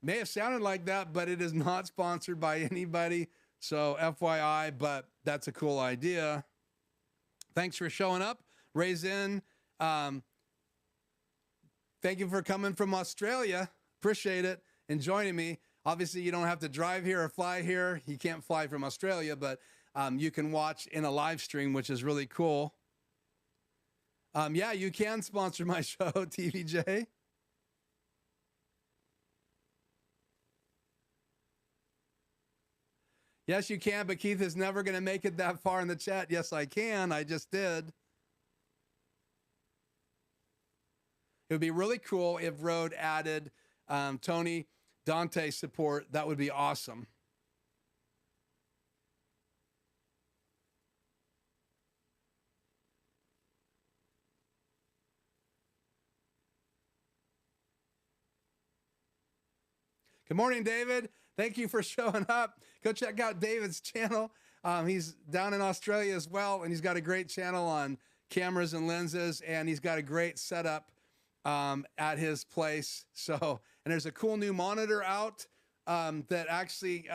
May have sounded like that, but it is not sponsored by anybody. So FYI, but that's a cool idea. Thanks for showing up. Raisin, thank you for coming from Australia. Appreciate it and joining me. Obviously, you don't have to drive here or fly here. You can't fly from Australia, but you can watch in a live stream, which is really cool. Yeah, you can sponsor my show, TVJ. Yes, you can, but Keith is never going to make it that far in the chat. Yes, I can. I just did. It would be really cool if Rode added Tony Dante support. That would be awesome. Good morning, David. Thank you for showing up. Go check out David's channel. He's down in Australia as well, and he's got a great channel on cameras and lenses, and he's got a great setup at his place. So, and there's a cool new monitor out that actually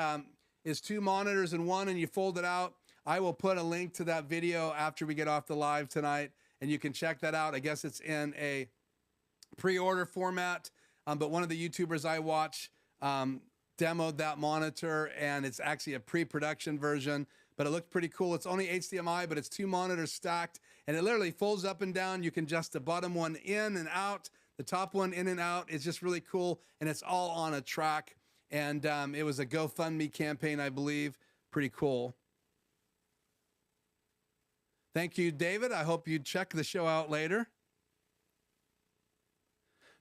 is 2 monitors in one, and you fold it out. I will put a link to that video after we get off the live tonight, and you can check that out. I guess it's in a pre-order format, but one of the YouTubers I watch demoed that monitor, and it's actually a pre-production version, but it looked pretty cool. It's only HDMI, but it's 2 monitors stacked, and it literally folds up and down. You can adjust the bottom one in and out, the top one in and out. It's just really cool, and it's all on a track, and it was a GoFundMe campaign, I believe. Pretty cool. Thank you, David. I hope you check the show out later.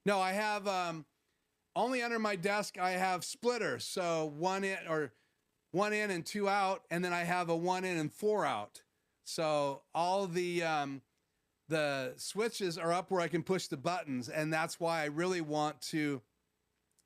No, I have only under my desk, I have splitters. So 1 in and 2 out, and then I have a 1 in and 4 out. So all the switches are up where I can push the buttons, and that's why I really want to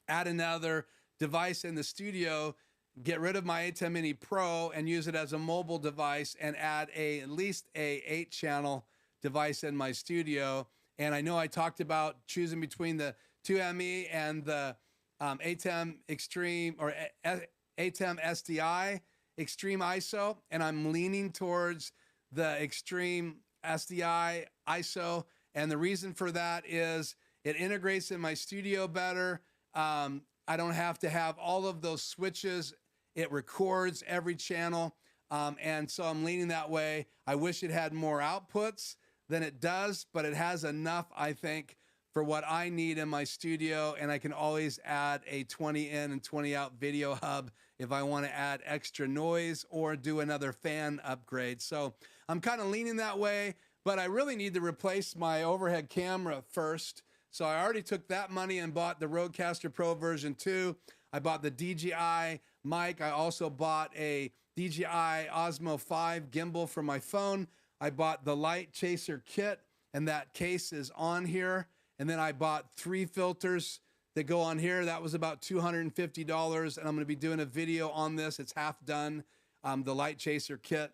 add another device in the studio, get rid of my ATEM Mini Pro and use it as a mobile device, and add at least a 8-channel device in my studio. And I know I talked about choosing between the 2ME and the ATEM Extreme or ATEM SDI Extreme ISO, and I'm leaning towards the Extreme SDI ISO. And the reason for that is it integrates in my studio better. I don't have to have all of those switches. It records every channel. And so I'm leaning that way. I wish it had more outputs, than it does, but it has enough, I think, for what I need in my studio, and I can always add a 20 in and 20 out video hub if I want to add extra noise or do another fan upgrade. So I'm kind of leaning that way, but I really need to replace my overhead camera first. So I already took that money and bought the RodeCaster Pro version 2. I bought the DJI Mic. I also bought a DJI Osmo 5 gimbal for my phone. I bought the light chaser kit, and that case is on here. And then I bought 3 filters that go on here. That was about $250, and I'm gonna be doing a video on this. It's half done, the light chaser kit.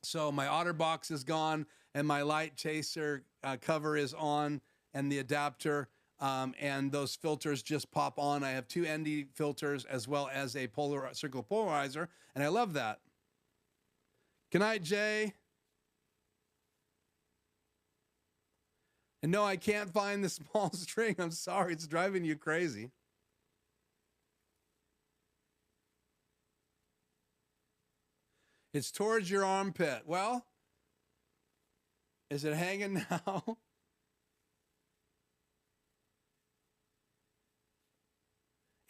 So my OtterBox is gone, and my light chaser cover is on, and the adapter, and those filters just pop on. I have 2 ND filters as well as a circle polarizer, and I love that. Good night, Jay. And no, I can't find the small string. I'm sorry, it's driving you crazy. It's towards your armpit. Well, is it hanging now?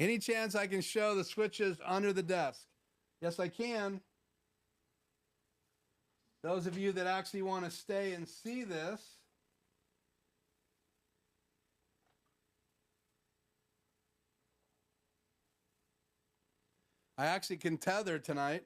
Any chance I can show the switches under the desk? Yes, I can. Those of you that actually want to stay and see this, I actually can tether tonight.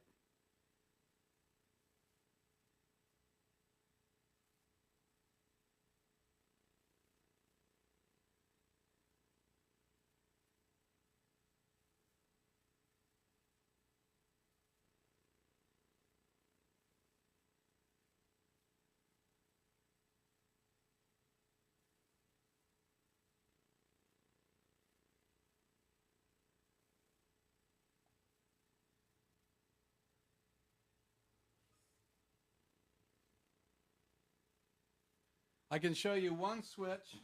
I can show you one switch.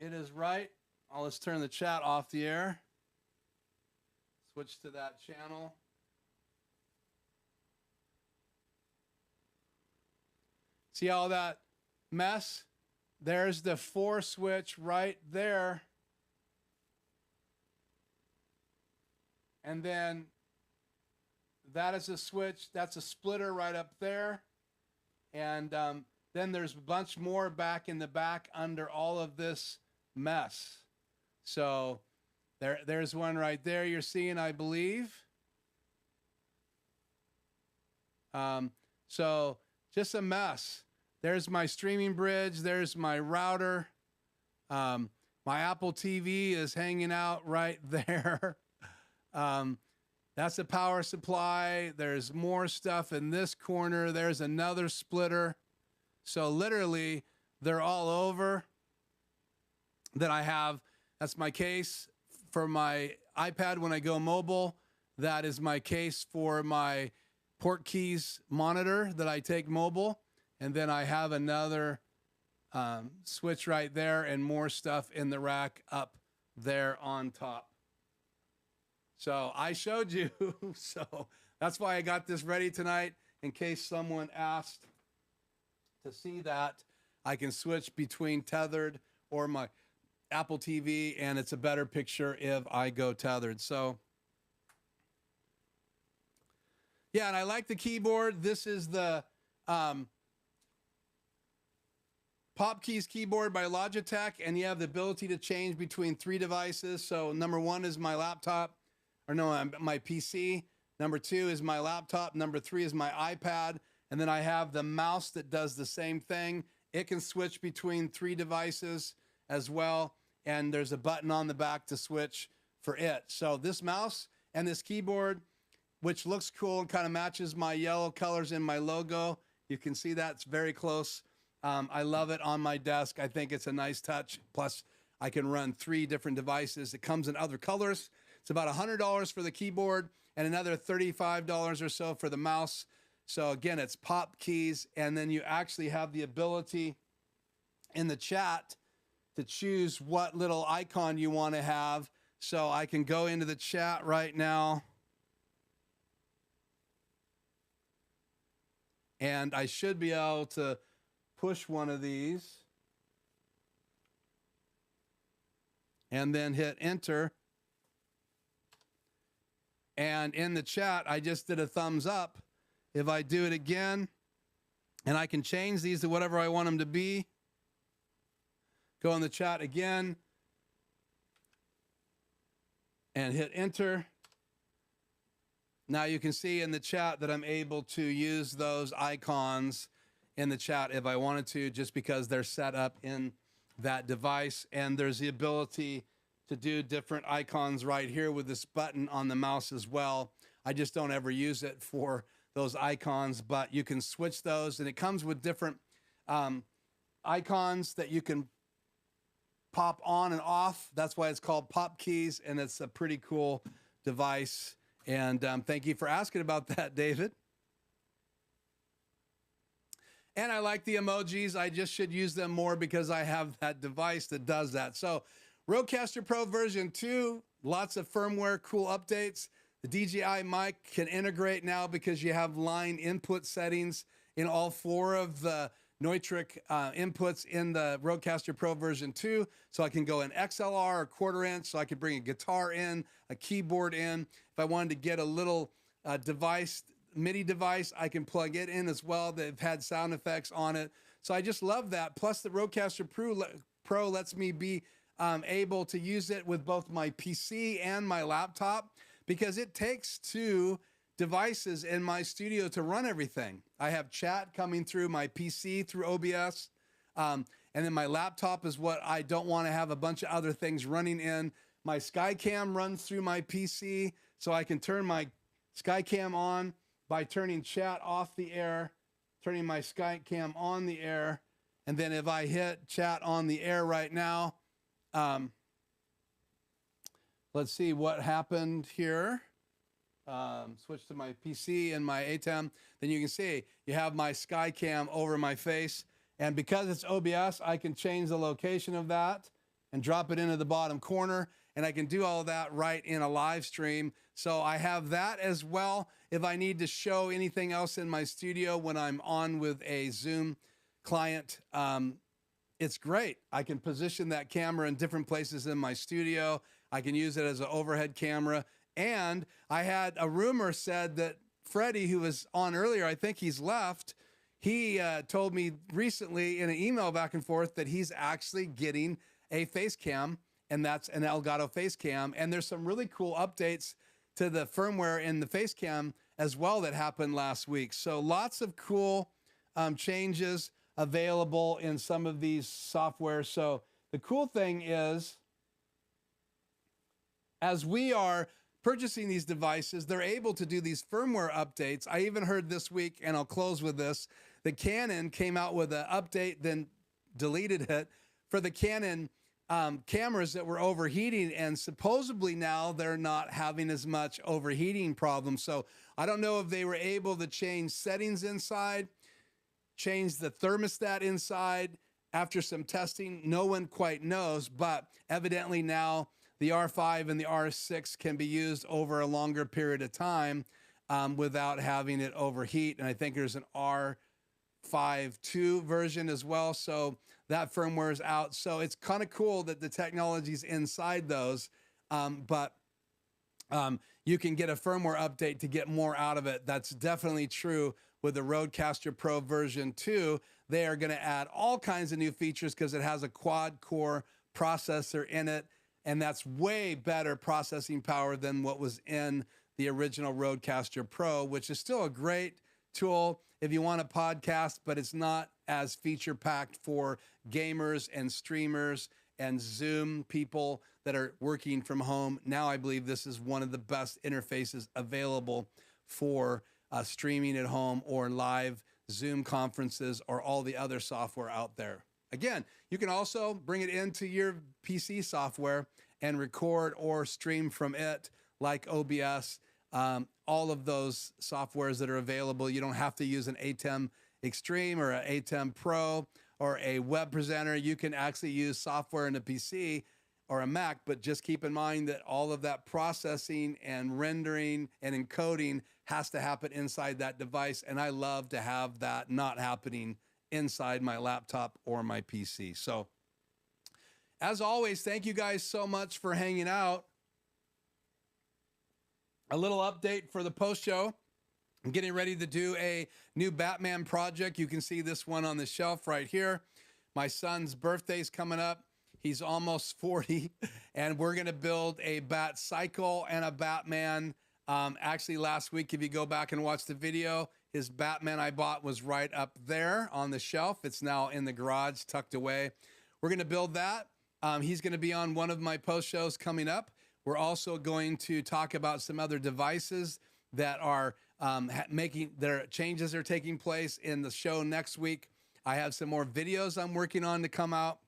It is right. Oh, let's turn the chat off the air. Switch to that channel. See all that mess? There's the 4 switch right there. And then that is a switch. That's a splitter right up there. And then there's a bunch more back in the back under all of this mess. So there's one right there you're seeing, I believe. So just a mess. There's my streaming bridge. There's my router. My Apple TV is hanging out right there. That's a power supply. There's more stuff in this corner. There's another splitter. So literally, they're all over. That I have, that's my case for my iPad when I go mobile. That is my case for my port keys monitor that I take mobile. And then I have another switch right there and more stuff in the rack up there on top. So I showed you, so that's why I got this ready tonight in case someone asked to see that. I can switch between tethered or my Apple TV, and it's a better picture if I go tethered. So yeah, and I like the keyboard. This is the Pop Keys keyboard by Logitech, and you have the ability to change between 3 devices. So number 1 is my laptop. Or no, my PC. Number 2 is my laptop. Number 3 is my iPad. And then I have the mouse that does the same thing. It can switch between 3 devices as well. And there's a button on the back to switch for it. So this mouse and this keyboard, which looks cool and kind of matches my yellow colors in my logo. You can see that's very close. I love it on my desk. I think it's a nice touch. Plus, I can run 3 different devices. It comes in other colors. It's about $100 for the keyboard and another $35 or so for the mouse. So again, it's Pop Keys, and then you actually have the ability in the chat to choose what little icon you want to have. So I can go into the chat right now And I should be able to push one of these and then hit enter. And in the chat, I just did a thumbs up. If I do it again, and I can change these to whatever I want them to be, go in the chat again and hit enter. Now you can see in the chat that I'm able to use those icons in the chat if I wanted to, just because they're set up in that device. And there's the ability to do different icons right here with this button on the mouse as well. I just don't ever use it for those icons, but you can switch those, and it comes with different icons that you can pop on and off. That's why it's called pop keys, and it's a pretty cool device. And thank you for asking about that, David. And I like the emojis. I just should use them more because I have that device that does that. So RodeCaster Pro version 2, lots of firmware, cool updates. The DJI Mic can integrate now because you have line input settings in all 4 of the Neutrik inputs in the RodeCaster Pro version 2. So I can go in XLR or quarter inch, so I could bring a guitar in, a keyboard in. If I wanted to get a little device, MIDI device, I can plug it in as well. They've had sound effects on it. So I just love that. Plus the RodeCaster Pro lets me be able to use it with both my PC and my laptop, because it takes 2 devices in my studio to run everything. I have chat coming through my PC through OBS, and then my laptop is what I don't want to have a bunch of other things running in. My Skycam runs through my PC, so I can turn my Skycam on by turning chat off the air, turning my Skycam on the air, and then if I hit chat on the air right now, let's see what happened here. Switch to my PC and my ATEM. Then you can see you have my Skycam over my face. And because it's OBS, I can change the location of that and drop it into the bottom corner. And I can do all of that right in a live stream. So I have that as well. If I need to show anything else in my studio when I'm on with a Zoom client, it's great. I can position that camera in different places in my studio. I can use it as an overhead camera. And I had a rumor said that Freddie, who was on earlier, I think he's left, he told me recently in an email back and forth that he's actually getting a face cam, and that's an Elgato face cam. And there's some really cool updates to the firmware in the face cam as well that happened last week. So lots of cool changes available in some of these software. So the cool thing is, as we are purchasing these devices, they're able to do these firmware updates. I even heard this week, and I'll close with this, that Canon came out with an update, then deleted it, for the Canon cameras that were overheating, and supposedly now they're not having as much overheating problems. So I don't know if they were able to change settings inside, change the thermostat inside after some testing. No one quite knows, but evidently now the R5 and the R6 can be used over a longer period of time without having it overheat. And I think there's an R5 version as well. So that firmware is out. So it's kind of cool that the technology's inside those, but you can get a firmware update to get more out of it. That's definitely true with the RodeCaster Pro version 2. They are going to add all kinds of new features because it has a quad-core processor in it, and that's way better processing power than what was in the original RodeCaster Pro, which is still a great tool if you want a podcast, but it's not as feature-packed for gamers and streamers and Zoom people that are working from home. Now I believe this is one of the best interfaces available for streaming at home or live Zoom conferences or all the other software out there. Again, you can also bring it into your PC software and record or stream from it, like OBS, all of those softwares that are available. You don't have to use an ATEM Extreme or an ATEM Pro or a web presenter. You can actually use software in a PC or a Mac, but just keep in mind that all of that processing and rendering and encoding has to happen inside that device. And I love to have that not happening inside my laptop or my PC. So as always, thank you guys so much for hanging out. A little update for the post show. I'm getting ready to do a new Batman project. You can see this one on the shelf right here. My son's birthday's coming up. He's almost 40, and we're going to build a Bat Cycle and a Batman. Actually, last week, if you go back and watch the video, his Batman I bought was right up there on the shelf. It's now in the garage, tucked away. We're going to build that. He's going to be on one of my post shows coming up. We're also going to talk about some other devices that are their changes are taking place in the show next week. I have some more videos I'm working on to come out.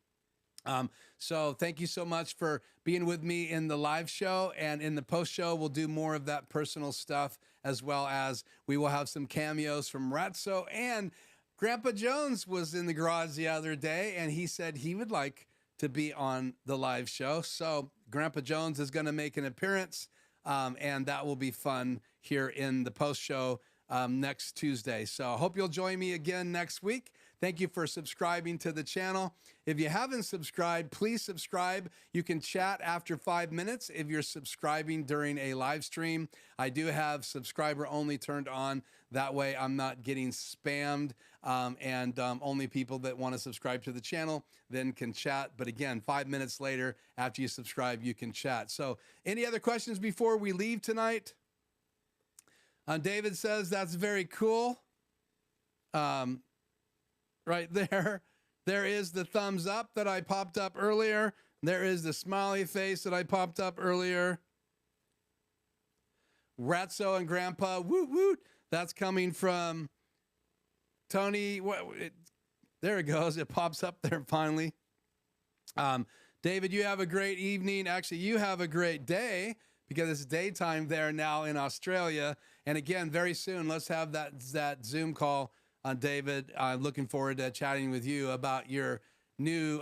So thank you so much for being with me in the live show, and in the post show, we'll do more of that personal stuff, as well as we will have some cameos from Ratso, and Grandpa Jones was in the garage the other day, and he said he would like to be on the live show. So Grandpa Jones is going to make an appearance, and that will be fun here in the post show next Tuesday. So I hope you'll join me again next week. Thank you for subscribing to the channel. If you haven't subscribed, please subscribe. You can chat after 5 minutes if you're subscribing during a live stream. I do have subscriber only turned on. That way I'm not getting spammed, and only people that want to subscribe to the channel then can chat. But again, 5 minutes later, after you subscribe, you can chat. So any other questions before we leave tonight? David says, that's very cool. Right there. There is the thumbs up that I popped up earlier. There is the smiley face that I popped up earlier. Ratso and Grandpa, woot woot. That's coming from Tony. There it goes. It pops up there finally. David, you have a great evening. Actually, you have a great day, because it's daytime there now in Australia. And again, very soon, let's have that Zoom call. David, I'm looking forward to chatting with you about your new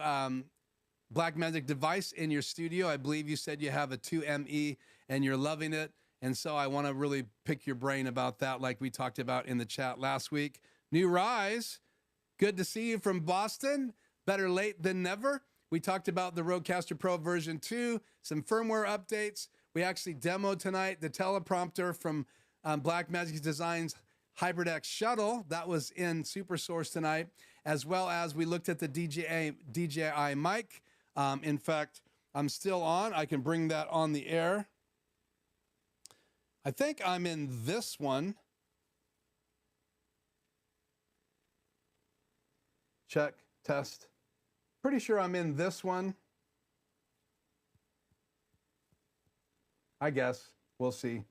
Blackmagic device in your studio. I believe you said you have a 2ME and you're loving it. And so I want to really pick your brain about that, like we talked about in the chat last week. New Rise, good to see you from Boston. Better late than never. We talked about the RodeCaster Pro version 2, some firmware updates. We actually demoed tonight the teleprompter from Blackmagic Designs HybridX shuttle that was in SuperSource tonight, as well as we looked at the DJI Mic. In fact, I'm still on. I can bring that on the air. I think I'm in this one. Check, test. Pretty sure I'm in this one. I guess. We'll see.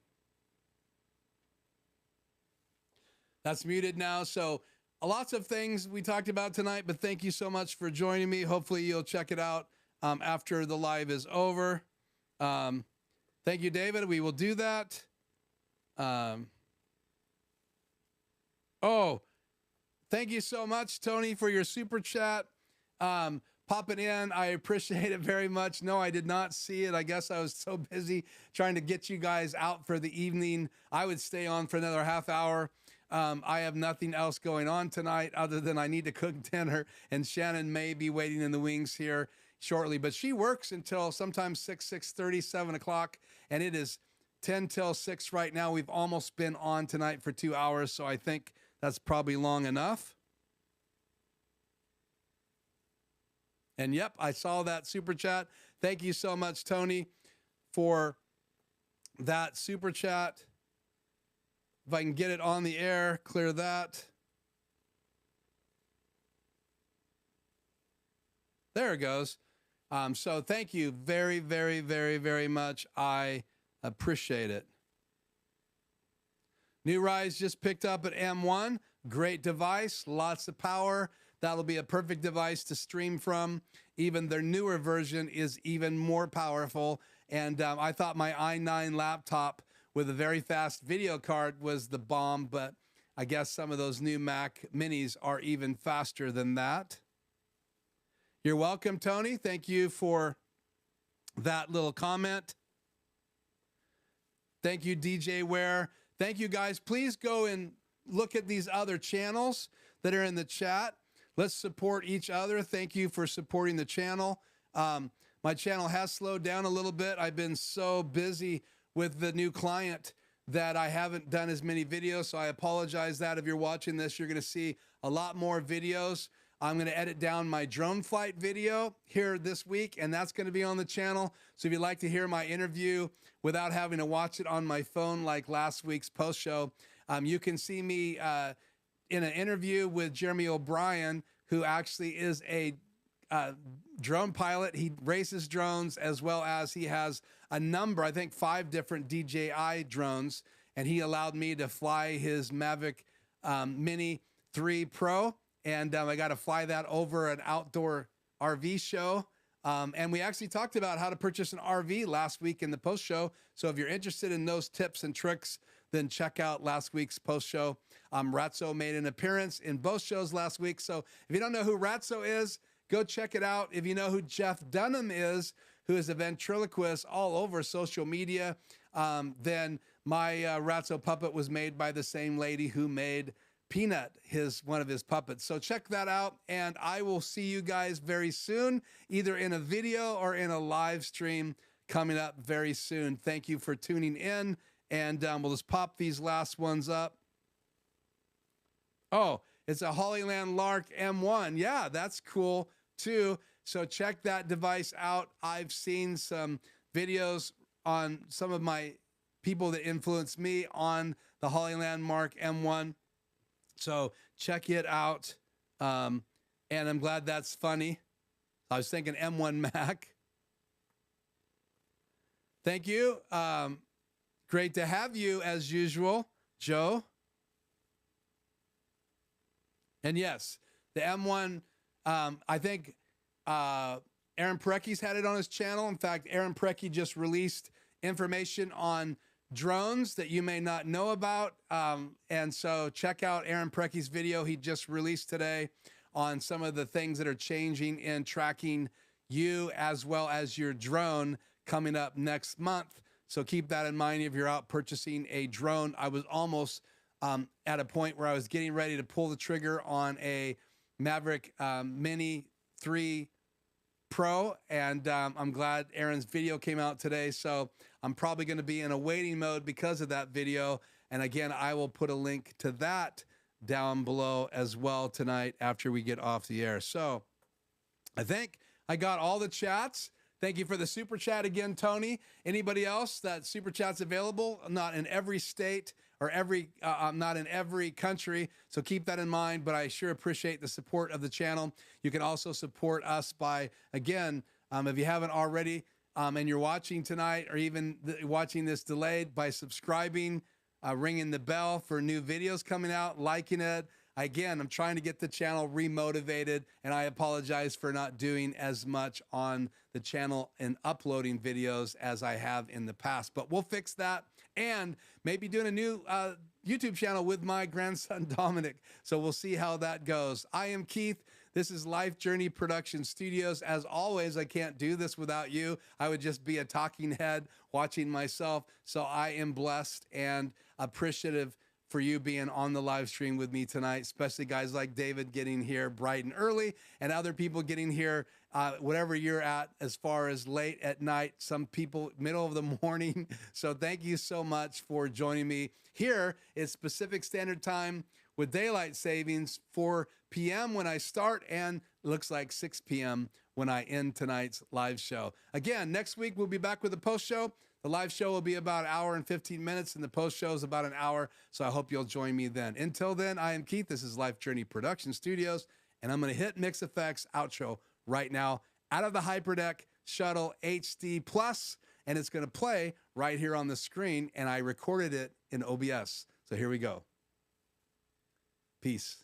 That's muted now. So lots of things we talked about tonight, but thank you so much for joining me. Hopefully you'll check it out after the live is over. Thank you, David. We will do that. Oh, thank you so much, Tony, for your super chat. Popping in. I appreciate it very much. No, I did not see it. I guess I was so busy trying to get you guys out for the evening. I would stay on for another half hour. I have nothing else going on tonight other than I need to cook dinner, and Shannon may be waiting in the wings here shortly, but she works until sometimes 6:30, 7 o'clock, and it is 10 till 6 right now. We've almost been on tonight for 2 hours, so I think that's probably long enough. And yep, I saw that super chat. Thank you so much, Tony, for that super chat. If I can get it on the air, clear that. There it goes. So thank you very, very, very, very much. I appreciate it. New Rise just picked up at M1. Great device, lots of power. That'll be a perfect device to stream from. Even their newer version is even more powerful. And I thought my i9 laptop with a very fast video card was the bomb, but I guess some of those new Mac Minis are even faster than that. You're welcome, Tony. Thank you for that little comment. Thank you, DJ Ware. thank you guys. Please go and look at these other channels that are in the chat. Let's support each other. Thank you for supporting the channel. My channel has slowed down a little bit. I've been so busy with the new client that I haven't done as many videos, so I apologize that if you're watching this, you're gonna see a lot more videos. I'm gonna edit down my drone flight video here this week, and that's gonna be on the channel. So if you'd like to hear my interview without having to watch it on my phone like last week's post show, you can see me in an interview with Jeremy O'Brien, who actually is a drone pilot. He races drones, as well as he has a number, I think 5 different DJI drones, and he allowed me to fly his Mavic Mini 3 Pro, and I got to fly that over an outdoor RV show. And we actually talked about how to purchase an RV last week in the post show. So if you're interested in those tips and tricks, then check out last week's post show. Ratso made an appearance in both shows last week. So if you don't know who Ratso is, go check it out. If you know who Jeff Dunham is, who is a ventriloquist all over social media, then my Ratso puppet was made by the same lady who made Peanut, one of his puppets. So check that out, and I will see you guys very soon, either in a video or in a live stream coming up very soon. Thank you for tuning in, and we'll just pop these last ones up. Oh, it's a Hollyland Lark M1. Yeah, that's cool too. So check that device out. I've seen some videos on some of my people that influenced me on the Hollyland Mark M1. So check it out. And I'm glad that's funny. I was thinking M1 Mac. Thank you. Great to have you as usual, Joe. And yes, the M1, I think Aaron Parecki's had it on his channel. In fact, Aaron Parecki just released information on drones that you may not know about. And so check out Aaron Parecki's video he just released today on some of the things that are changing in tracking you as well as your drone coming up next month. So keep that in mind if you're out purchasing a drone. I was almost at a point where I was getting ready to pull the trigger on a Maverick Mini 3 Pro, and I'm glad Aaron's video came out today. So I'm probably going to be in a waiting mode because of that video. And again, I will put a link to that down below as well tonight after we get off the air. So I think I got all the chats. Thank you for the super chat again, Tony. Anybody else? That super chat's available, not in every state or not in every country. So keep that in mind, but I sure appreciate the support of the channel. You can also support us by, again, if you haven't already, and you're watching tonight or even watching this delayed, by subscribing, ringing the bell for new videos coming out, liking it. Again, I'm trying to get the channel remotivated, and I apologize for not doing as much on the channel and uploading videos as I have in the past, but we'll fix that, and maybe doing a new YouTube channel with my grandson, Dominic. So we'll see how that goes. I am Keith. This is Life Journey Production Studios. As always, I can't do this without you. I would just be a talking head watching myself. So I am blessed and appreciative for you being on the live stream with me tonight, especially guys like David getting here bright and early, and other people getting here, whatever you're at, as far as late at night, some people middle of the morning. So thank you so much for joining me. Here is Pacific Standard Time with daylight savings, 4 p.m. when I start, and looks like 6 p.m. when I end tonight's live show. Again, next week we'll be back with the post show. The live show will be about an hour and 15 minutes, and the post show is about an hour, so I hope you'll join me then. Until then, I am Keith. This is Life Journey Production Studios, and I'm going to hit Mix Effects outro right now out of the Hyperdeck Shuttle HD Plus, and it's going to play right here on the screen, and I recorded it in OBS. So here we go. Peace.